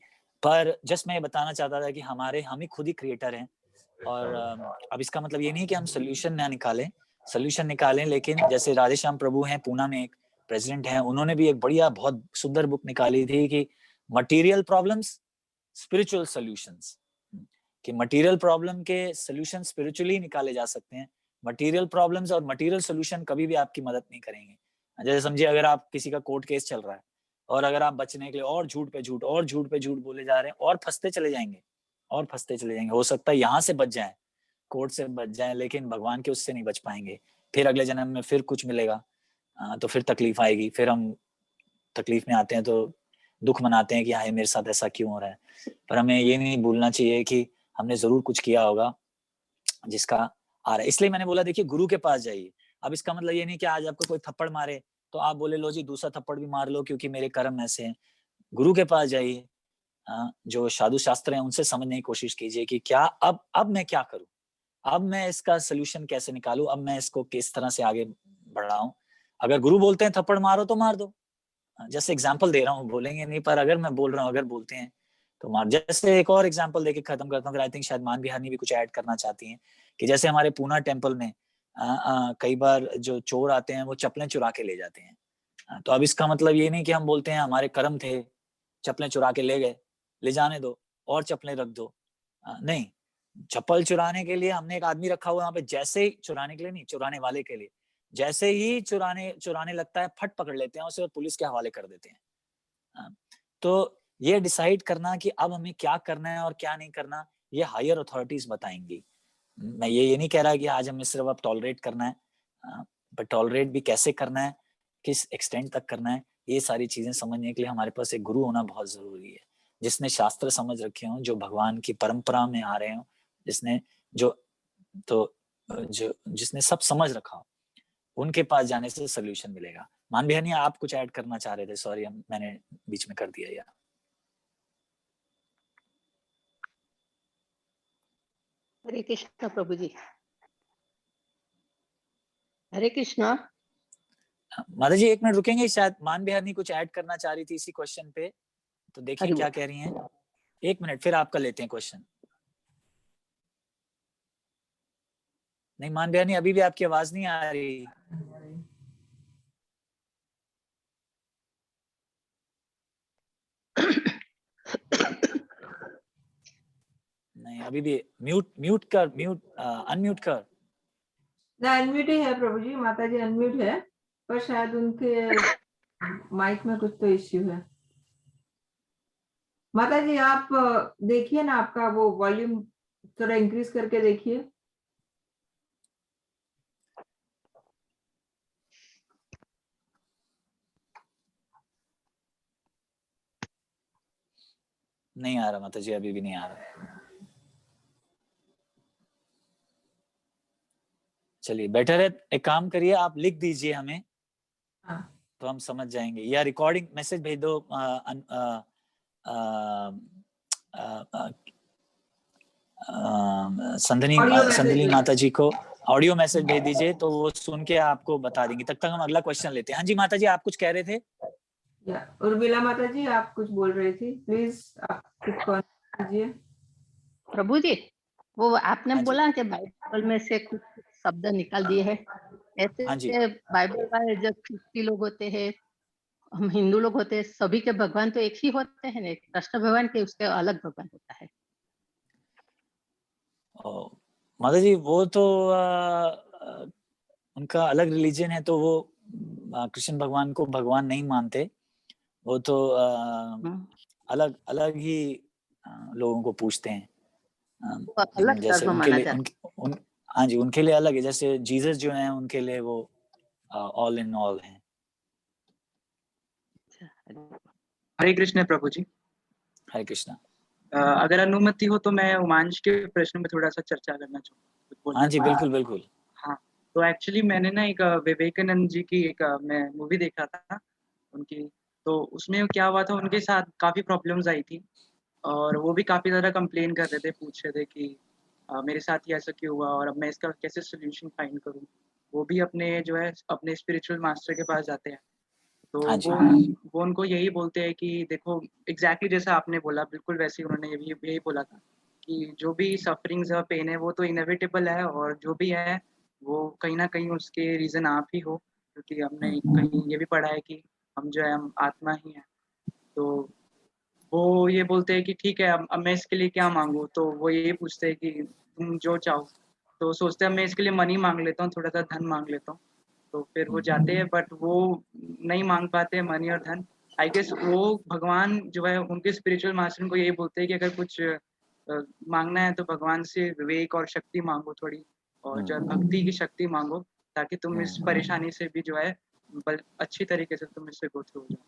पर जस्ट मैं ये बताना चाहता था कि हम ही खुद ही क्रिएटर हैं। और अब इसका मतलब ये नहीं कि हम सोल्यूशन ना निकालें, सोल्यूशन निकालें, लेकिन जैसे राधेश्याम प्रभु हैं पूना में, एक प्रेसिडेंट हैं, उन्होंने भी एक बढ़िया बहुत सुंदर बुक निकाली थी कि मटेरियल प्रॉब्लम्स स्पिरिचुअल सॉल्यूशंस, कि मटेरियल प्रॉब्लम के सॉल्यूशन स्पिरिचुअली निकाले जा सकते हैं। मटेरियल प्रॉब्लम्स और मटेरियल सॉल्यूशन कभी भी आपकी मदद नहीं करेंगे। जैसे समझिए अगर आप किसी का कोर्ट केस चल रहा है और अगर आप बचने के लिए और झूठ पे झूठ बोले जा रहे हैं और फंसते चले जाएंगे, हो सकता है यहाँ से बच जाए, कोर्ट से बच जाए, लेकिन भगवान के उससे नहीं बच पाएंगे। फिर अगले जन्म में फिर कुछ मिलेगा, तो फिर तकलीफ आएगी, फिर हम तकलीफ में आते हैं तो दुख मनाते हैं कि हाय मेरे साथ ऐसा क्यों हो रहा है। पर हमें ये नहीं भूलना चाहिए कि हमने जरूर कुछ किया होगा जिसका आ रहा है। इसलिए मैंने बोला देखिए गुरु के पास जाइए। अब इसका मतलब ये नहीं कि आज आपको कोई थप्पड़ मारे तो आप बोले लो जी दूसरा थप्पड़ भी मार लो क्योंकि मेरे कर्म ऐसे हैं। गुरु के पास जाइए, जो साधु शास्त्र हैं उनसे समझने की कोशिश कीजिए कि क्या अब मैं क्या करूं, अब मैं इसका सोल्यूशन कैसे निकालूं, अब मैं इसको किस तरह से आगे बढ़ाऊं। अगर गुरु बोलते हैं थप्पड़ मारो तो मार दो, जैसे एग्जाम्पल दे रहा हूँ, बोलेंगे नहीं, पर अगर मैं बोल रहा हूँ अगर बोलते हैं तो मार। जैसे एक और एग्जाम्पल देके खत्म करता हूँ, फिर आई थिंक शायद मान बिहारी भी कुछ ऐड करना चाहती हैं कि जैसे हमारे पूना टेम्पल में कई बार जो चोर आते हैं वो चप्पलें चुरा के ले जाते हैं। तो अब इसका मतलब ये नहीं कि हम बोलते हैं हमारे कर्म थे, चप्पलें चुरा के ले गए, ले जाने दो और चप्पलें रख दो। नहीं, चप्पल चुराने के लिए हमने एक आदमी रखा हुआ यहाँ पे, जैसे ही चुराने के लिए नहीं, चुराने वाले के लिए, जैसे ही चुराने लगता है फट पकड़ लेते हैं उसे और पुलिस के हवाले कर देते हैं। तो ये डिसाइड करना कि अब हमें क्या करना है और क्या नहीं करना, ये हायर अथॉरिटीज बताएंगी। मैं ये नहीं कह रहा कि आज हमें सिर्फ अब टॉलरेट करना है, बट टॉलरेट भी कैसे करना है, किस एक्सटेंट तक करना है, ये सारी चीजें समझने के लिए हमारे पास एक गुरु होना बहुत जरूरी है, जिसने शास्त्र समझ रखे हों, जो भगवान की परंपरा में आ रहे हों, जिसने जिसने सब समझ रखा हो, उनके पास जाने से सोल्यूशन मिलेगा। मान बिहानी आप कुछ ऐड करना चाह रहे थे, सॉरी मैंने बीच में कर दिया यार। हरे कृष्णा प्रभु जी, हरे कृष्णा। माता जी एक मिनट रुकेंगे, शायद मान बिहानी कुछ ऐड करना चाह रही थी इसी क्वेश्चन पे, तो देखिए क्या कह रही हैं। एक मिनट फिर आपका लेते हैं क्वेश्चन। नहीं मान बिहानी अभी भी आपकी आवाज नहीं आ रही। नहीं अभी भी अनम्यूट कर। ना अनम्यूट ही है प्रभु जी, माता जी अनम्यूट है, पर शायद उनके माइक में कुछ तो इश्यू है। माता जी आप देखिए ना, आपका वो वॉल्यूम थोड़ा इंक्रीज करके देखिए। नहीं आ रहा माता जी, अभी भी नहीं आ रहा। चलिए बेटर है एक काम करिए, आप लिख दीजिए हमें, तो हम समझ जाएंगे, या रिकॉर्डिंग मैसेज भेज दो संदनी माता जी को ऑडियो मैसेज भेज दीजिए, तो वो सुन के आपको बता देंगे। तब तक हम अगला क्वेश्चन लेते हैं। हाँ जी माता जी, आप कुछ कह रहे थे? उर्मिला माता जी, आप कुछ बोल रही थी, प्लीज आप कुछ कीजिए। प्रभु जी, वो आपने हाँ जी। बोला कि बाइबल में से कुछ शब्द निकाल दिए हैं, हाँ जी। ऐसे बाइबल में जब ख्रिस्ती लोग होते हैं, हम हिंदू लोग होते हैं, सभी के भगवान तो एक ही होते हैं ना, कृष्ण भगवान के उसके अलग भगवान होता है। माता जी वो तो उनका अलग रिलीजन है, तो वो कृष्ण भगवान को भगवान नहीं मानते। वो तो अलग अलग ही लोगों को पूछते हैं। वो अलग जैसे धर्म उनके माना लिए जाता हाँ जी, उनके लिए अलग है। जैसे जीसस जो है उनके लिए वो ऑल इन ऑल हैं। है। हरे कृष्ण प्रभु जी। हरे कृष्णा। अगर अनुमति हो तो मैं उमांश के प्रश्न में थोड़ा सा चर्चा करना चाहूँगा। हाँ जी, बिल्कुल बिल्कुल। हाँ, तो एक्चुअली मैंने ना एक विवेकानंद जी की एक मैं मूवी देखा था उनकी। तो उसमें क्या हुआ था, उनके साथ काफ़ी प्रॉब्लम्स आई थी और वो भी काफ़ी ज़्यादा कंप्लेन कर रहे थे, पूछ रहे थे कि मेरे साथ ही ऐसा क्यों हुआ और अब मैं इसका कैसे सोल्यूशन फाइंड करूँ। वो भी अपने जो है अपने स्पिरिचुअल मास्टर के पास जाते हैं। तो हाँ जी। वो उनको यही बोलते हैं कि देखो, एग्जैक्टली जैसा आपने बोला बिल्कुल वैसे ही उन्होंने यही बोला था कि जो भी सफरिंग्स और पेन है वो तो इनएविटेबल है और जो भी है वो कहीं ना कहीं उसके रीज़न आप ही हो, क्योंकि हमने कहीं ये भी पढ़ा है कि हम जो है हम आत्मा ही हैं। तो वो ये बोलते हैं कि ठीक है, अब मैं इसके लिए क्या मांगूँ? तो वो यही पूछते हैं कि तुम जो चाहो। तो सोचते हैं मैं इसके लिए मनी मांग लेता हूँ, थोड़ा सा धन मांग लेता हूँ। तो फिर वो जाते हैं बट वो नहीं मांग पाते हैं मनी और धन। आई गेस वो भगवान जो है उनके स्पिरिचुअल मास्टर को यही बोलते हैं कि अगर कुछ मांगना है तो भगवान से विवेक और शक्ति मांगो थोड़ी, और जो है भक्ति की शक्ति मांगो, ताकि तुम इस परेशानी से भी जो है अच्छी तरीके से तुम इससे गो थ्रू हो जाओ।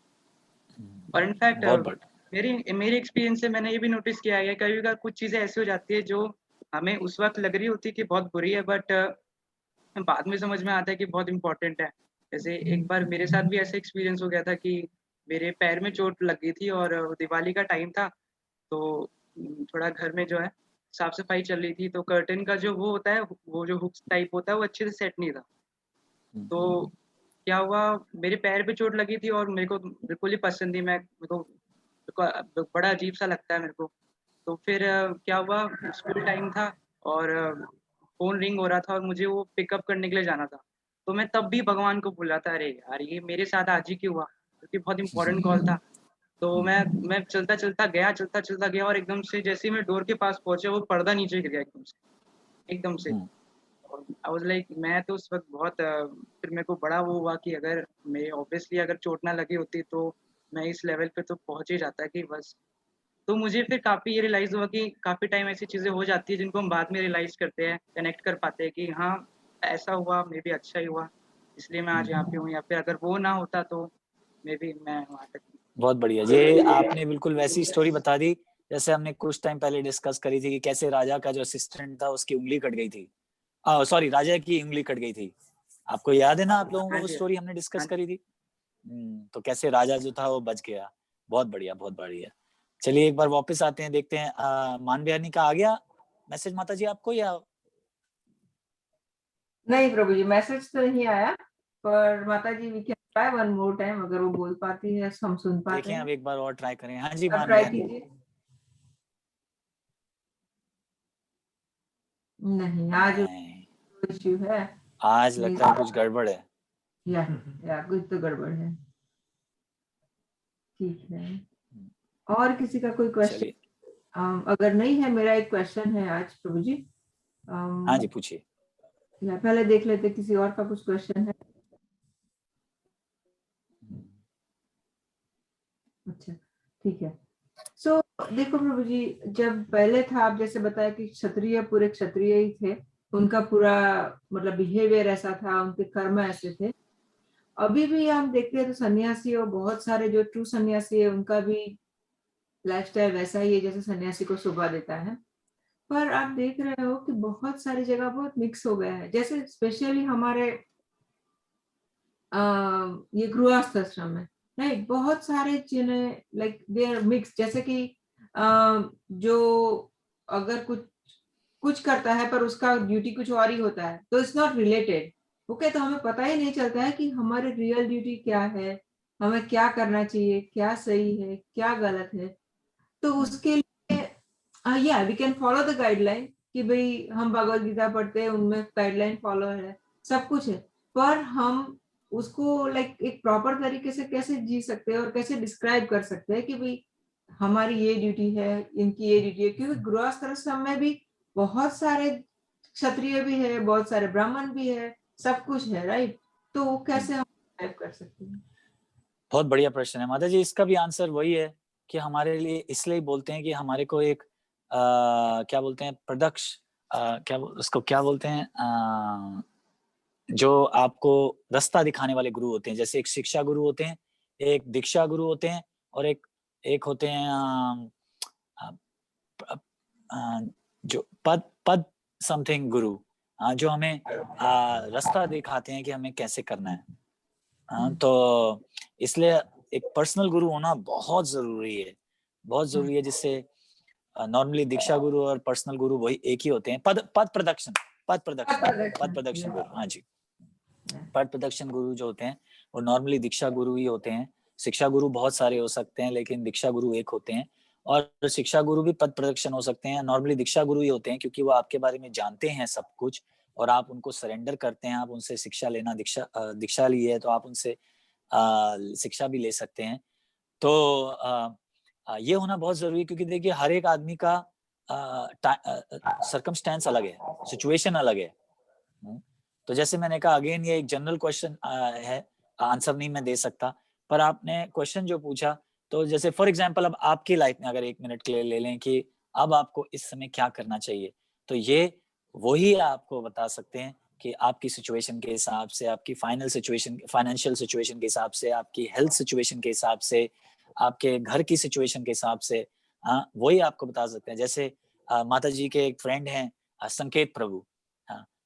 और इनफैक्ट बहुत बढ़िया। मेरे एक्सपीरियंस से मैंने ये भी नोटिस किया है कभी कभी कुछ चीज़ें ऐसी हो जाती है जो हमें उस वक्त लग रही होती है कि बहुत बुरी है, बट बाद में समझ में आता है कि बहुत इंपॉर्टेंट है। जैसे एक बार मेरे साथ भी ऐसा एक्सपीरियंस हो गया था कि मेरे पैर में चोट लग गई थी और दिवाली का टाइम था। तो थोड़ा घर में जो है साफ सफाई चल रही थी, तो कर्टन का जो वो होता है, वो जो हुक्स टाइप होता है वो अच्छे से सेट नहीं था। तो क्या हुआ, मेरे पैर पे चोट लगी थी और मेरे को बिल्कुल ही पसंद नहीं, मेरे को बड़ा अजीब सा लगता है मेरे को। तो फिर क्या हुआ, स्कूल टाइम था और फ़ोन रिंग हो रहा था और मुझे वो पिकअप करने के लिए जाना था। तो मैं तब भी भगवान को बोल रहा था, अरे यार ये मेरे साथ आज ही क्यों हुआ? क्योंकि बहुत इम्पोर्टेंट कॉल था। तो मैं चलता-चलता गया और एकदम से जैसे ही मैं डोर के पास पहुँचा वो पर्दा नीचे गिर गया एकदम से। और आई वाज़ लाइक, मैं तो उस वक़्त बहुत फिर मेरे को बड़ा वो हुआ कि अगर मैं ऑब्वियसली अगर चोट ना लगी होती तो मैं इस लेवल पे तो पहुँच ही जाता कि बस। तो मुझे फिर काफ़ी ये रियलाइज़ हुआ कि काफ़ी टाइम ऐसी चीज़ें हो जाती है जिनको हम बाद में रियलाइज़ करते हैं, कनेक्ट कर पाते हैं कि हाँ, ऐसा हुआ, मे बी अच्छा ही हुआ, इसलिए मैं आज यहाँ पे हूँ, या फिर अगर वो ना होता तो मे बी मैं वहाँ तक। बहुत बढ़िया। ये आपने बिल्कुल वैसी स्टोरी बता दी जैसे हमने कुछ टाइम पहले डिस्कस करी थी कि कैसे राजा का जो असिस्टेंट था उसकी उंगली कट गई थी। सॉरी, राजा की उंगली कट गई थी। आपको याद है ना आप लोगों को वो स्टोरी हमने डिस्कस करी थी? तो कैसे राजा जो था वो बच गया। बहुत बढ़िया, बहुत बढ़िया। चलिए एक बार वापस आते हैं, देखते हैं मानवियानी का आ गया मैसेज माता जी आपको या? नहीं प्रभु जी, मैसेज तो नहीं आया, पर माता जी we can try one more time, अगर वो बोल पाती है हम सुन पाते देखें, हैं। अब एक बार और ट्राई करें। हाँ जी अब ट्राई मानवियानी। कीजिए। नहीं, आज इश्यू है, आज लगता है कुछ गड़बड़ है। या कुछ तो गड़बड़ है। ठीक है, और किसी का कोई क्वेश्चन? अगर नहीं है, मेरा एक क्वेश्चन है आज प्रभु जी। हाँ जी, पूछिए। या पहले देख लेते किसी और का कुछ क्वेश्चन है। अच्छा, ठीक है। सो देखो प्रभु जी, जब पहले था आप जैसे बताया कि क्षत्रिय पूरे क्षत्रिय ही थे, उनका पूरा मतलब बिहेवियर ऐसा था, उनके कर्म ऐसे थे। अभी भी हम देखते हैं तो सन्यासी और बहुत सारे जो ट्रू सन्यासी है उनका भी लाइफस्टाइल वैसा ही है जैसे सन्यासी को शोभा देता है। पर आप देख रहे हो कि बहुत सारी जगह बहुत मिक्स हो गया है, जैसे स्पेशली हमारे ये गृहस्थ आश्रम में नहीं, बहुत सारे चीजें लाइक दे आर मिक्स। जैसे कि जो अगर कुछ कुछ करता है पर उसका ड्यूटी कुछ और ही होता है, तो इट्स नॉट रिलेटेड। ओके, तो हमें पता ही नहीं चलता है कि हमारे रियल ड्यूटी क्या है, हमें क्या करना चाहिए, क्या सही है, क्या गलत है। तो उसके लिए या we can follow the guideline कि भाई हम भगवत गीता पढ़ते हैं, उनमें गाइडलाइन फॉलो है, सब कुछ है, पर हम उसको लाइक एक प्रॉपर तरीके से कैसे जी सकते हैं और कैसे डिस्क्राइब कर सकते हैं कि भाई हमारी ये ड्यूटी है, इनकी ये ड्यूटी है। क्योंकि गृहस्थ आश्रम में भी बहुत सारे क्षत्रिय भी है, बहुत सारे ब्राह्मण भी है, सब कुछ है, राइट? तो वो कैसे हम डिस्क्राइब कर सकते हैं? बहुत बढ़िया प्रश्न है माता जी। इसका भी आंसर वही है कि हमारे लिए इसलिए बोलते हैं कि हमारे को एक क्या बोलते हैं, प्रदक्ष उसको क्या बोलते हैं, जो आपको रास्ता दिखाने वाले गुरु होते हैं। जैसे एक शिक्षा गुरु होते हैं, एक दीक्षा गुरु होते हैं, और एक होते हैं जो पद समथिंग गुरु, जो हमें रास्ता दिखाते हैं कि हमें कैसे करना है। तो इसलिए एक पर्सनल गुरु होना बहुत जरूरी है, बहुत जरूरी है, जिससे नॉर्मली दीक्षा गुरु और पर्सनल गुरु वही एक ही होते हैं। पद प्रदक्षिण गुरु, हाँ जी, पद प्रदक्षिण गुरु जो होते हैं वो नॉर्मली दीक्षा गुरु ही होते हैं। शिक्षा गुरु बहुत सारे हो सकते हैं, लेकिन दीक्षा गुरु एक होते हैं। और शिक्षा गुरु भी पद प्रदक्षिण हो सकते हैं, नॉर्मली दीक्षा गुरु ही होते हैं, क्योंकि वो आपके बारे में जानते हैं सब कुछ और आप उनको सरेंडर करते हैं। आप उनसे शिक्षा लेना, दीक्षा ली है तो आप उनसे शिक्षा भी ले सकते हैं। तो ये होना बहुत जरूरी है, क्योंकि देखिए हर एक आदमी का सर्कमस्टेंस अलग है, सिचुएशन अलग है। तो जैसे मैंने कहा, अगेन ये एक जनरल क्वेश्चन है, आंसर नहीं मैं दे सकता, पर आपने क्वेश्चन जो पूछा, तो जैसे फॉर एग्जांपल अब आपकी लाइफ में अगर 1 मिनट के लिए ले लें कि अब आपको इस समय क्या करना चाहिए, तो ये वही आपको बता सकते हैं कि आपकी सिचुएशन के हिसाब से, आपकी फाइनेंशियल सिचुएशन के हिसाब से, आपकी हेल्थ सिचुएशन के हिसाब से, आपके घर की सिचुएशन के हिसाब से, वही आपको बता सकते हैं। जैसे माता जी के एक फ्रेंड हैं संकेत प्रभु,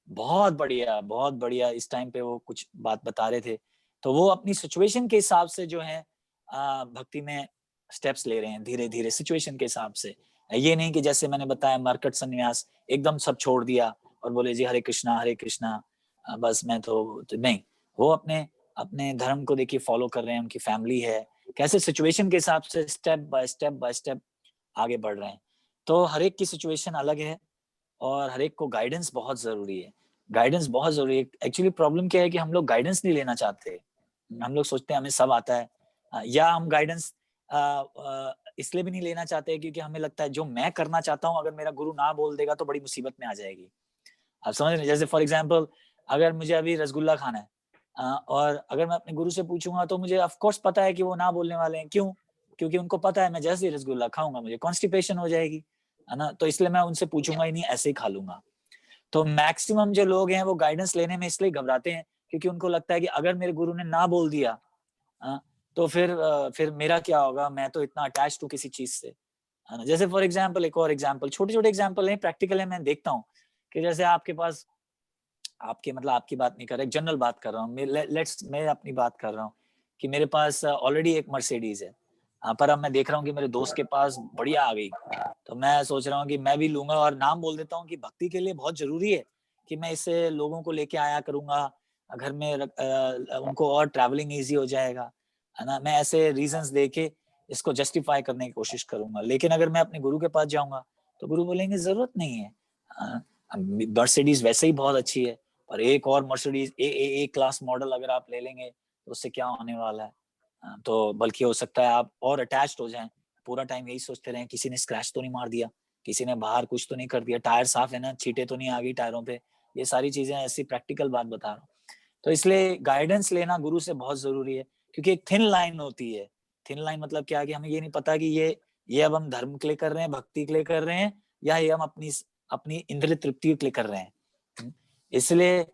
बहुत बढ़िया इस टाइम पे वो कुछ बात बता रहे थे। तो वो अपनी सिचुएशन के हिसाब से जो है भक्ति में स्टेप्स ले रहे हैं, धीरे धीरे सिचुएशन के हिसाब से। ये नहीं कि जैसे मैंने बताया मरकट संन्यास, एकदम सब छोड़ दिया और बोले जी हरे कृष्णा बस मैं तो नहीं। वो अपने धर्म को देखिए फॉलो कर रहे हैं, उनकी फैमिली है, कैसे सिचुएशन के हिसाब से स्टेप बाय स्टेप आगे बढ़ रहे हैं। तो हर एक की सिचुएशन अलग है और हर एक को गाइडेंस बहुत जरूरी है। एक्चुअली प्रॉब्लम क्या है कि हम लोग गाइडेंस नहीं लेना चाहते। हम लोग सोचते हैं हमें सब आता है, या हम गाइडेंस इसलिए भी नहीं लेना चाहते क्योंकि हमें लगता है जो मैं करना चाहता हूँ अगर मेरा गुरु ना बोल देगा तो बड़ी मुसीबत में आ जाएगी। आप समझ रहे हैं? जैसे फॉर एग्जांपल अगर मुझे अभी रसगुल्ला खाना है और अगर मैं अपने गुरु से पूछूंगा तो मुझे ऑफ कोर्स पता है कि वो ना बोलने वाले हैं। क्यों? क्योंकि उनको पता है मैं जैसे ही रसगुल्ला खाऊंगा मुझे कॉन्स्टिपेशन हो जाएगी, है ना। तो इसलिए मैं उनसे पूछूंगा ही नहीं, ऐसे ही खा लूंगा। तो मैक्सिमम जो लोग हैं वो गाइडेंस लेने में इसलिए घबराते हैं क्योंकि उनको लगता है कि अगर मेरे गुरु ने ना बोल दिया तो फिर मेरा क्या होगा, मैं तो इतना अटैच हूँ किसी चीज से, है ना। जैसे फॉर एग्जांपल एक और एग्जांपल, छोटे एग्जांपल है, प्रैक्टिकल है, मैं देखता हूँ कि जैसे आपके पास आपकी बात नहीं कर रहा, जनरल बात कर रहा हूँ, मैं अपनी बात कर रहा हूँ कि मेरे पास ऑलरेडी एक मर्सिडीज है, पर अब मैं देख रहा हूँ कि मेरे दोस्त के पास बढ़िया आ गई, तो मैं सोच रहा हूँ कि मैं भी लूंगा और नाम बोल देता हूँ कि भक्ति के लिए बहुत जरूरी है कि मैं इससे लोगों को लेके आया करूंगा घर में, उनको और ट्रैवलिंग ईजी हो जाएगा, है ना। मैं ऐसे रीजंस दे के इसको जस्टिफाई करने की कोशिश करूंगा। लेकिन अगर मैं अपने गुरु के पास जाऊंगा तो गुरु बोलेंगे जरूरत नहीं है, मर्सिडीज वैसे ही बहुत अच्छी है, और एक और मर्सिडीज ए क्लास मॉडल अगर आप ले लेंगे तो उससे क्या होने वाला है। तो बल्कि हो सकता है आप और अटैच्ड हो जाएं, पूरा टाइम यही सोचते रहें किसी ने स्क्रैच तो नहीं मार दिया, किसी ने बाहर कुछ तो नहीं कर दिया, टायर साफ है ना, छींटे तो नहीं आ गई टायरों पे। ये सारी चीजें ऐसी प्रैक्टिकल बात बता रहा हूँ। तो इसलिए गाइडेंस लेना गुरु से बहुत जरूरी है, क्योंकि एक थिन लाइन होती है। थिन लाइन मतलब क्या, कि हमें ये नहीं पता कि ये अब हम धर्म के लिए कर रहे हैं, भक्ति के लिए कर रहे हैं, या ये हम अपनी इंद्रिय तृप्ति के लिए कर रहे हैं। इसलिए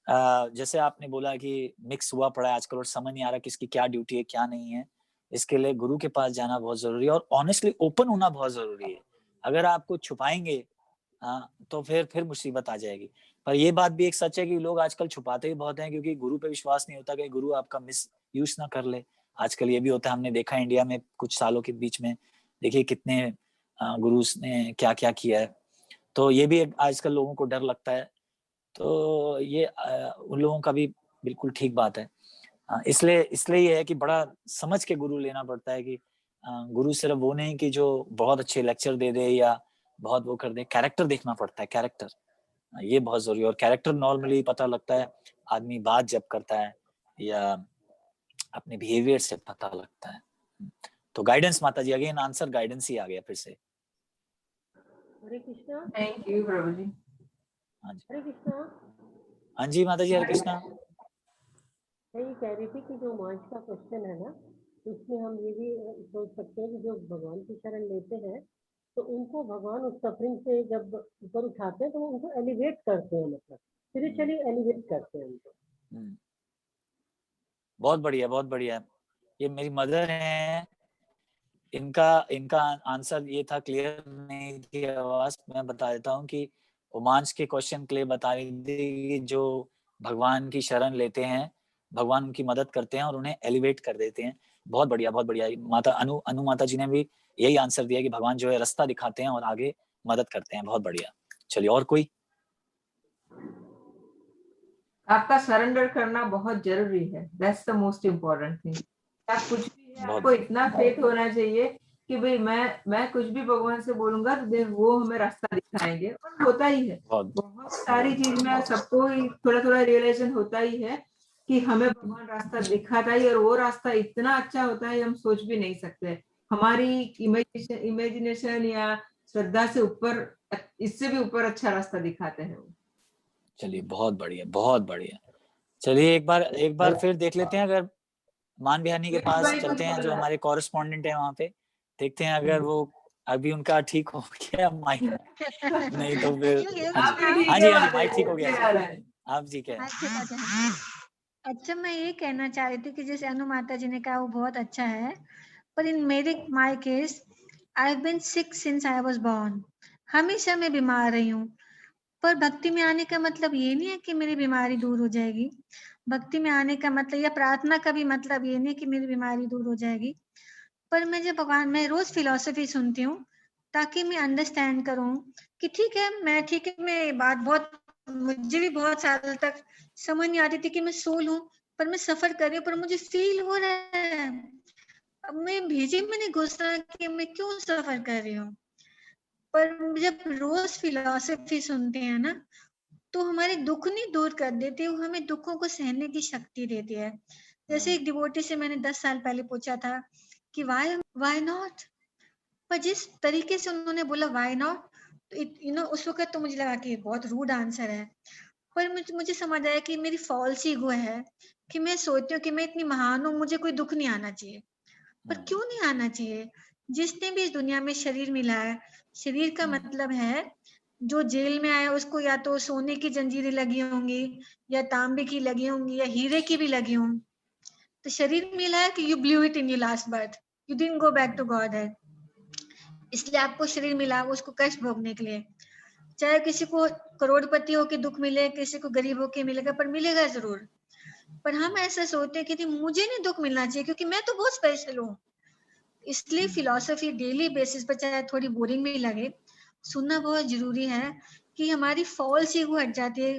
जैसे आपने बोला कि मिक्स हुआ पड़ा है आजकल और समझ नहीं आ रहा किसकी क्या ड्यूटी है क्या नहीं है, इसके लिए गुरु के पास जाना बहुत जरूरी है और ऑनेस्टली ओपन होना बहुत जरूरी है। अगर आपको छुपाएंगे तो फिर मुसीबत आ जाएगी। पर ये बात भी एक सच है कि लोग आजकल छुपाते ही बहुत हैं, क्योंकि गुरु पे विश्वास नहीं होता कि गुरु आपका मिस यूज ना कर ले। आजकल ये भी होता है, हमने देखा इंडिया में कुछ सालों के बीच में, देखिए कितने गुरुस ने क्या क्या किया है। तो ये भी आजकल लोगों को डर लगता है, तो ये उन लोगों का भी बिल्कुल ठीक बात है। इसलिए ये है कि बड़ा समझ के गुरु लेना पड़ता है कि गुरु सिर्फ वो नहीं कि जो बहुत अच्छे लेक्चर दे दे या बहुत वो कर दे, कैरेक्टर देखना पड़ता है, कैरेक्टर ये बहुत जरूरी है। और कैरेक्टर नॉर्मली पता लगता है आदमी बात जब करता है या अपने बिहेवियर से पता लगता है। तो गाइडेंस माता जी, अगेन आंसर गाइडेंस ही आ गया फिर से। हरे कृष्णा। थैंक यू प्रभु जी। हाँ जी, हरे कृष्णा। हाँ जी माता जी, हरे कृष्णा। मैं ये कह रही थी कि जो मांझ का क्वेश्चन है ना, इसमें हम ये भी सोच सकते हैं कि जो भगवान की शरण लेते हैं तो उनको भगवान उस सफरिंग से जब ऊपर उठाते हैं तो वो उनको एलिवेट करते हैं, मतलब स्पिरिचुअली एलिवेट करते हैं उनको। बहुत बढ़िया, बहुत बढ़िया। ये मेरी मदर है, इनका आंसर ये था, क्लियर नहीं थी आवाज, मैं बता देता हूँ कि उमांश के क्वेश्चन के लिए बता रही थी कि जो भगवान की शरण लेते हैं, भगवान उनकी मदद करते हैं और उन्हें एलिवेट कर देते हैं। बहुत बढ़िया, बहुत बढ़िया। माता अनु माता जी ने भी यही आंसर दिया कि भगवान जो है रास्ता दिखाते हैं और आगे मदद करते हैं। बहुत बढ़िया। चलिए, और कोई? आपका सरेंडर करना बहुत जरूरी है, that's the most important thing. आप कुछ भी है, आपको इतना फेथ होना चाहिए कि भाई मैं कुछ भी भगवान से बोलूंगा तो वो हमें रास्ता दिखाएंगे, और होता ही है। बहुत सारी चीज में सबको ही थोड़ा थोड़ा रियलाइजेशन होता ही है कि हमें भगवान रास्ता दिखाता ही, और वो रास्ता इतना अच्छा होता है हम सोच भी नहीं सकते। हमारी इमेजिनेशन या श्रद्धा से ऊपर, इससे भी ऊपर अच्छा रास्ता दिखाते हैं वो। चलिए, बहुत बढ़िया, बहुत बढ़िया। चलिए एक बार फिर देख लेते हैं, अगर मान बिहानी के पास चलते हैं जो हमारे कॉरेस्पॉन्डेंट है वहां पे, देखते हैं अगर वो अभी उनका ठीक हो गया माइक, नहीं तो फिर हाँ जी, माइक ठीक हो गया। आप जी क्या है? अच्छा, मैं ये कहना चाह रही थी कि जैसे अनु माता जी ने कहा वो बहुत अच्छा है, पर in my case I have been sick since I was born. हमेशा मैं बीमार रही हूँ, पर भक्ति में आने का मतलब ये नहीं है कि मेरी बीमारी दूर हो जाएगी। भक्ति में आने का मतलब या प्रार्थना का भी मतलब ये नहीं कि मेरी बीमारी दूर हो जाएगी। पर मैं जब भगवान, मैं रोज फिलॉसफी सुनती हूँ ताकि मैं अंडरस्टैंड करूँ कि ठीक है, मैं बात बहुत, मुझे भी बहुत साल तक समझ नहीं आती थी कि मैं सोल हूँ, पर मैं सफर कर रही हूँ, पर मुझे फील हो रहा है। अब मैं भेजी मैंने गुस्सा कि मैं क्यों सफर कर रही हूँ। पर जब रोज फिलॉसफी सुनते हैं ना, तो हमारे दुख नहीं दूर कर देती, वो हमें दुखों को सहने की शक्ति देती है। जैसे एक डिवोटी से मैंने 10 साल पहले पूछा था कि व्हाई नॉट, पर जिस तरीके से उन्होंने बोला व्हाई नॉट, तो उस वक्त तो मुझे लगा कि बहुत रूड आंसर है। पर मुझे समझ आया कि मेरी फॉल्स ईगो है कि मैं सोचती हूँ कि मैं इतनी महान हूँ, मुझे कोई दुख नहीं आना चाहिए। पर क्यों नहीं आना चाहिए? जिसने भी इस दुनिया में शरीर मिला है, शरीर का मतलब है जो जेल में आया उसको या तो सोने की जंजीरें लगी होंगी या तांबे की लगी होंगी या हीरे की भी लगी होंगी। तो शरीर मिला है कि you blew it in your last birth, you didn't go back to God है, इसलिए आपको शरीर मिला उसको कष्ट भोगने के लिए। चाहे किसी को करोड़पति होके दुख मिले, किसी को गरीब होके मिलेगा, पर मिलेगा जरूर। पर हम ऐसा सोचते हैं कि मुझे नहीं दुख मिलना चाहिए क्योंकि मैं तो बहुत स्पेशल हूँ। इसलिए फिलॉसफी डेली बेसिस पर, चाहे थोड़ी बोरिंग भी लगे, सुनना बहुत जरूरी है कि हमारी फॉल्स ईगो हट जाती है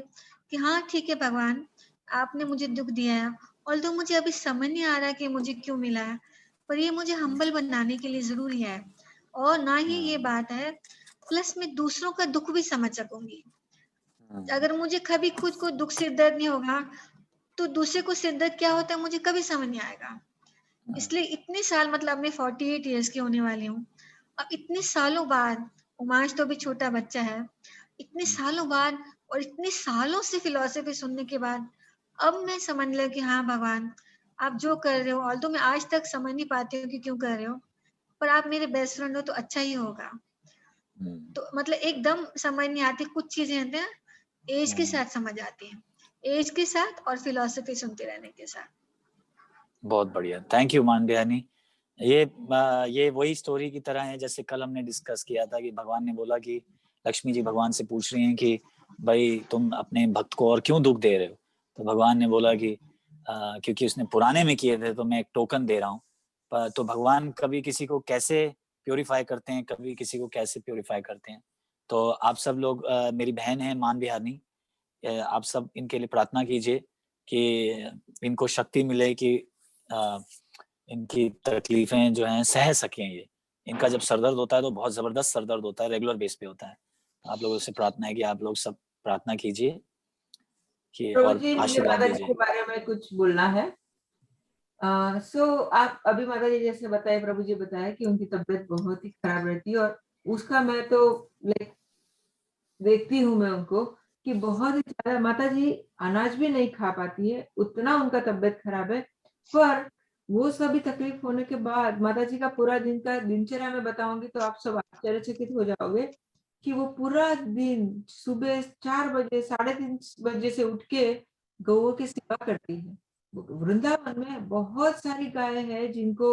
कि हाँ ठीक है भगवान, आपने मुझे दुख दिया है, और तो मुझे अभी समझ नहीं आ रहा कि मुझे क्यों मिला है, पर ये मुझे हम्बल बनाने के लिए जरूरी है। और ना ही ये बात है, प्लस मैं दूसरों का दुख भी समझ सकूंगी। अगर मुझे कभी खुद को दुख सिर दर्द नहीं होगा तो दूसरे को सिर दर्द क्या होता है मुझे कभी समझ नहीं आएगा। इसलिए इतने साल, मतलब मैं 48 इयर्स की होने वाली हूँ, अब इतने सालों बाद, उमांश तो भी छोटा बच्चा है, इतने सालों बाद और इतने सालों से फिलॉसफी सुनने के बाद अब मैं समझ लिया कि हाँ भगवान, आप जो कर रहे हो, और तो मैं आज तक समझ नहीं पाती हूँ कि क्यों कर रहे हो, पर आप मेरे बेस्ट फ्रेंड हो तो अच्छा ही होगा। तो मतलब एकदम समझ नहीं आती, कुछ चीजें होती हैं एज के साथ समझ आती हैं, एज के साथ और फिलॉसफी सुनते रहने के साथ। बहुत बढ़िया, थैंक यू मान बिहानी। ये वही स्टोरी की तरह है जैसे कल हमने डिस्कस किया था कि भगवान ने बोला कि लक्ष्मी जी भगवान से पूछ रही हैं कि भाई तुम अपने भक्त को और क्यों दुख दे रहे हो, तो भगवान ने बोला कि क्योंकि उसने पुराने में किए थे तो मैं एक टोकन दे रहा हूँ। तो भगवान कभी किसी को कैसे प्योरीफाई करते हैं, कभी किसी को कैसे प्योरीफाई करते हैं, तो आप सब लोग मेरी बहन है मान बिहारी, आप सब इनके लिए प्रार्थना कीजिए कि इनको शक्ति मिले कि इनकी तकलीफें जो हैं सह सकें। ये इनका जब सरदर्द होता है तो बहुत जबरदस्त सरदर्द होता है, रेगुलर बेस पे होता है। आप लोगों से प्रार्थना है कि आप लोग सब प्रार्थना कीजिए कि प्रभु और जी, मुझे आशीर्वाद माता जी दीजिए। के बारे में कुछ बोलना है। आप अभी माता जी जैसे बताए, प्रभु जी बताया कि उनकी तबीयत बहुत ही खराब रहती है और उसका मैं तो लाइक देखती हूँ मैं उनको कि बहुत ही ज्यादा माता जी अनाज भी नहीं खा पाती है, उतना उनका तबीयत खराब है। पर वो सभी तकलीफ होने के बाद माता जी का पूरा दिन का दिनचर्या में बताऊंगी तो आप सब आश्चर्यचकित हो जाओगे कि वो पूरा दिन सुबह 4 बजे 3:30 बजे से उठ के गौओं की सेवा करती है। वृंदावन में बहुत सारी गाय है जिनको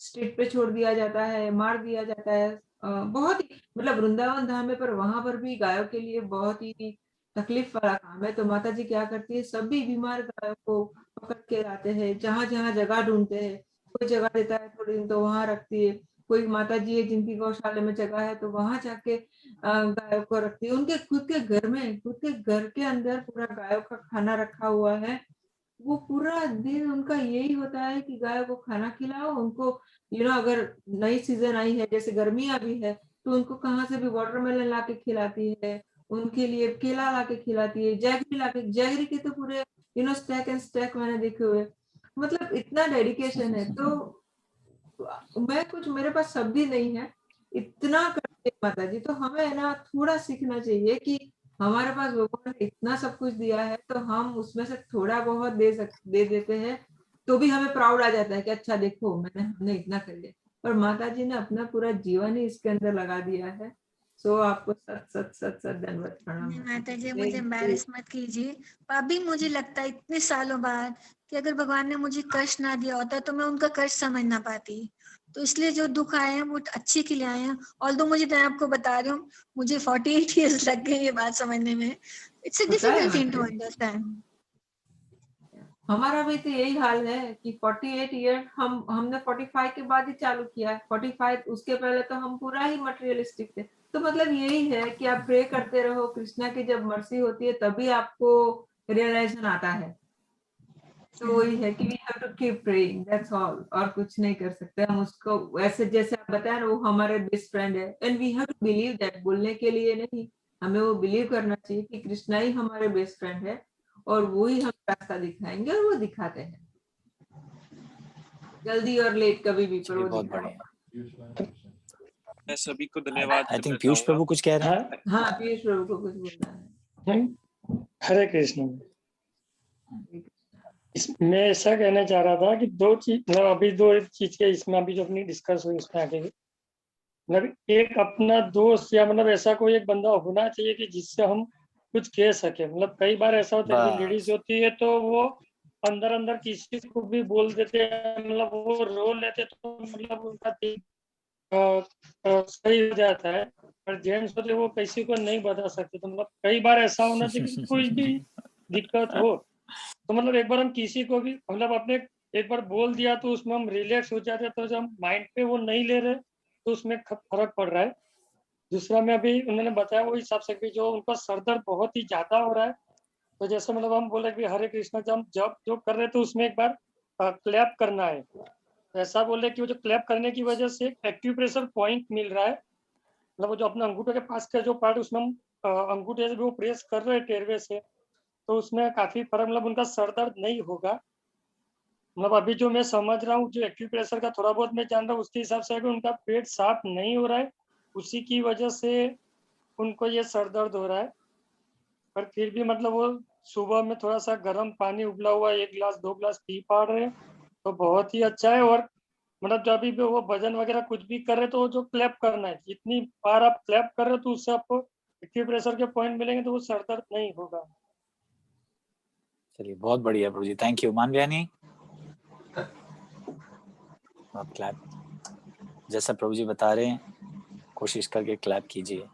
स्ट्रीट पे छोड़ दिया जाता है, मार दिया जाता है। बहुत ही मतलब वृंदावन धाम है, पर वहां पर भी गायों के लिए बहुत ही तकलीफ वाला काम है। तो माता जी क्या करती है, सभी बीमार गायों को पकड़ के लाते हैं, जहां जहां जगह ढूंढते हैं, कोई जगह देता है थोड़ी दिन तो वहां रखती है, कोई माता जी है जिनकी गौशाला में जगह है तो वहां जाके गायों को रखती है। उनके खुद के घर में, खुद के घर के अंदर पूरा गायों का खाना रखा हुआ है। वो पूरा दिन उनका यही होता है कि गायों को खाना खिलाओ, उनको अगर नई सीजन आई है जैसे गर्मी अभी है तो उनको कहाँ से भी वाटरमेलन ला के खिलाती है, उनके लिए केला ला के खिलाती है, जैगरी ला के, जैगरी के तो पूरे स्टैक एंड स्टैक मैंने देखे हुए। मतलब इतना डेडिकेशन है। तो मेरे पास शब्द ही नहीं है, इतना करते हैं माता जी। तो हमें ना थोड़ा सीखना चाहिए कि हमारे पास भगवान ने इतना सब कुछ दिया है तो हम उसमें से थोड़ा बहुत दे देते हैं तो भी हमें प्राउड आ जाता है कि अच्छा देखो हमने इतना कर लिया। पर माता जी ने अपना पूरा जीवन ही इसके अंदर लगा दिया है। सो आपको सत सत सत सत धन्यवाद प्रणाम। माता जी मुझे एम्बैरेस मत कीजिए। अभी मुझे लगता है इतने सालों बाद कि अगर भगवान ने मुझे कष्ट ना दिया होता तो मैं उनका कष्ट समझ ना पाती। तो इसलिए जो दुख आए हैं वो अच्छे के लिए आए हैं। ऑल्दो मुझे मैं आपको बता रही हूँ, मुझे 48 इयर्स लग गए ये बात समझने में। It's a difficult thing to understand. हमारा भी तो यही हाल है कि 48 ईयर हमने 45 के बाद ही चालू किया है। 45 उसके पहले तो हम पूरा ही मटेरियलिस्टिक थे। तो मतलब यही है कि आप प्रे करते रहो, कृष्णा की जब मर्सी होती है तभी आपको रियलाइजेशन आता है। तो वही है कि we have to keep praying, that's all. और कुछ नहीं कर सकते हम उसको। वैसे जैसे आप बताया ना, वो हमारे बेस्ट फ्रेंड है and we have to believe that. बोलने के लिए नहीं, हमें वो बिलीव करना चाहिए कि कृष्णा ही हमारे बेस्ट फ्रेंड है और वो ही हमें रास्ता दिखाएंगे और वो दिखाते हैं, जल्दी और लेट कभी भी, पर वो बहुत दिखाते बढ़िया। मैं सभी को धन्यवाद आई करना थिंक पीयूष प्रभु कुछ कह रहे हैं। हैं। हाँ, पीयूष प्रभु को कुछ बोलना है। हरे कृष्ण। मैं ऐसा कहना चाह रहा था कि दो चीज, मतलब अभी दो चीज के इसमें अभी जो अपनी डिस्कस हुई उसमें आगे, मतलब एक अपना दोस्त या मतलब ऐसा कोई एक बंदा होना चाहिए कि जिससे हम कुछ कह सके। मतलब कई बार ऐसा होता है कि लेडीज होती है तो वो अंदर अंदर किसी को भी बोल देते हैं, मतलब वो रो लेते तो मतलब उनका सही हो जाता है। पर जेंट्स होते वो किसी को नहीं बता सकते। तो मतलब कई बार ऐसा होना चाहिए कि कोई भी दिक्कत हो तो मतलब एक बार हम किसी को भी मतलब अपने एक बार बोल दिया तो उसमें हम रिलैक्स हो जाते हैं। तो जब हम माइंड पे वो नहीं ले रहे तो उसमें फर्क पड़ रहा है। दूसरा में अभी उन्होंने बताया वो हिसाब से कि जो उनका सर दर्द बहुत ही ज्यादा हो रहा है, तो जैसे मतलब हम बोले कि हरे कृष्णा जब जो कर रहे थे उसमें एक बार क्लैप करना है। ऐसा बोले कि वो जो क्लैप करने की वजह से एक्यूप्रेशर पॉइंट मिल रहा है, मतलब वो जो अपने अंगूठे के पास का जो पार्ट उसमें हम अंगूठे से वो प्रेस कर रहे हैं टेरवे से, तो उसमें काफी फर्क, मतलब उनका सर दर्द नहीं होगा। मतलब अभी जो मैं समझ रहा हूँ, जो एक्यूप्रेशर का थोड़ा बहुत मैं जान रहा हूँ उसके हिसाब से अगर उनका पेट साफ नहीं हो रहा है उसी की वजह से उनको ये सर दर्द हो रहा है। पर फिर भी मतलब वो सुबह में थोड़ा सा गर्म पानी उबला हुआ 1 गिलास 2 गिलास पी पा रहे हैं तो बहुत ही अच्छा है। और मतलब जब भी वो भजन वगैरह कुछ भी कर रहे तो जो क्लैप करना है, जितनी बार आप क्लैप कर रहे हो तो उससे आपको एक्यूप्रेशर के पॉइंट मिलेंगे तो वो सर दर्द नहीं होगा। चलिए बहुत बढ़िया प्रभु जी, थैंक यू। मान नहीं आप क्लैप जैसा प्रभु जी बता रहे हैं कोशिश करके क्लैप कीजिए।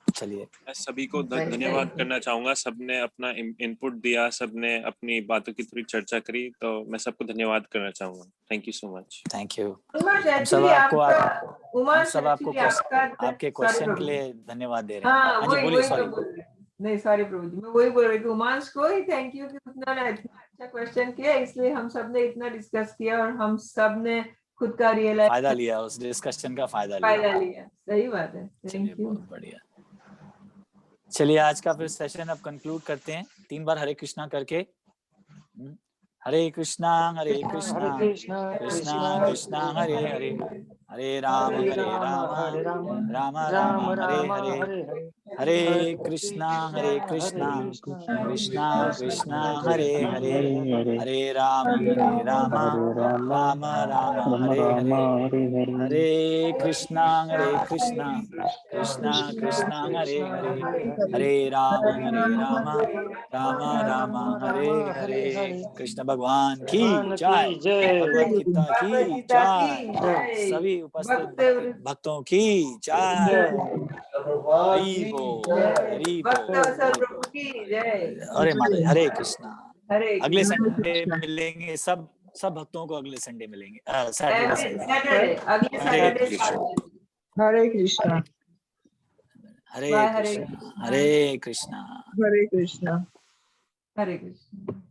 चलिए मैं सभी को धन्यवाद करना चाहूंगा। सबने अपना इनपुट दिया, सबने अपनी बातों की थोड़ी चर्चा करी, तो मैं सबको धन्यवाद करना चाहूंगा। Thank you so much. Thank you. Actually सब आपको उमा सब आपको आपके क्वेश्चन के लिए लिए धन्यवाद दे रहे हैं। हाँ, हाँ जी वही बोलिए, वही सॉरी। तो बोल रही हूँ। नहीं सॉरी प्रभु जी, मैं वही बोल रही थी उमांश को ही थैंक यू कि उन्होंने इतना अच्छा क्वेश्चन किया, इसलिए हम सब ने इतना डिस्कस किया और हम सब ने खुद का रियलाइज फायदा लिया, उस डिस्कशन का फायदा लिया। सही बात है, चलिए थैंक यू। बहुत बढ़िया। चलिए आज का फिर सेशन अब कंक्लूड करते हैं 3 बार हरे कृष्णा करके। हरे कृष्णा कृष्णा कृष्णा हरे हरे, हरे राम राम राम हरे हरे, हरे कृष्णा कृष्णा कृष्णा हरे हरे, हरे राम राम राम हरे हरे, हरे कृष्णा कृष्णा कृष्णा हरे हरे, हरे राम राम राम हरे हरे। कृष्ण भगवान की जय, भगवत गीता की जय, सभी उपस्थित भक्तों की जय। हरि बोल, हरि बोल। अरे माता, हरे कृष्णा। अगले संडे मिलेंगे, सब भक्तों को अगले संडे मिलेंगे, सैटरडे अगले हरे सैटरडे कृष्णा। हरे कृष्णा। हरे कृष्णा, हरे कृष्णा, हरे कृष्णा। हरे कृष्णा।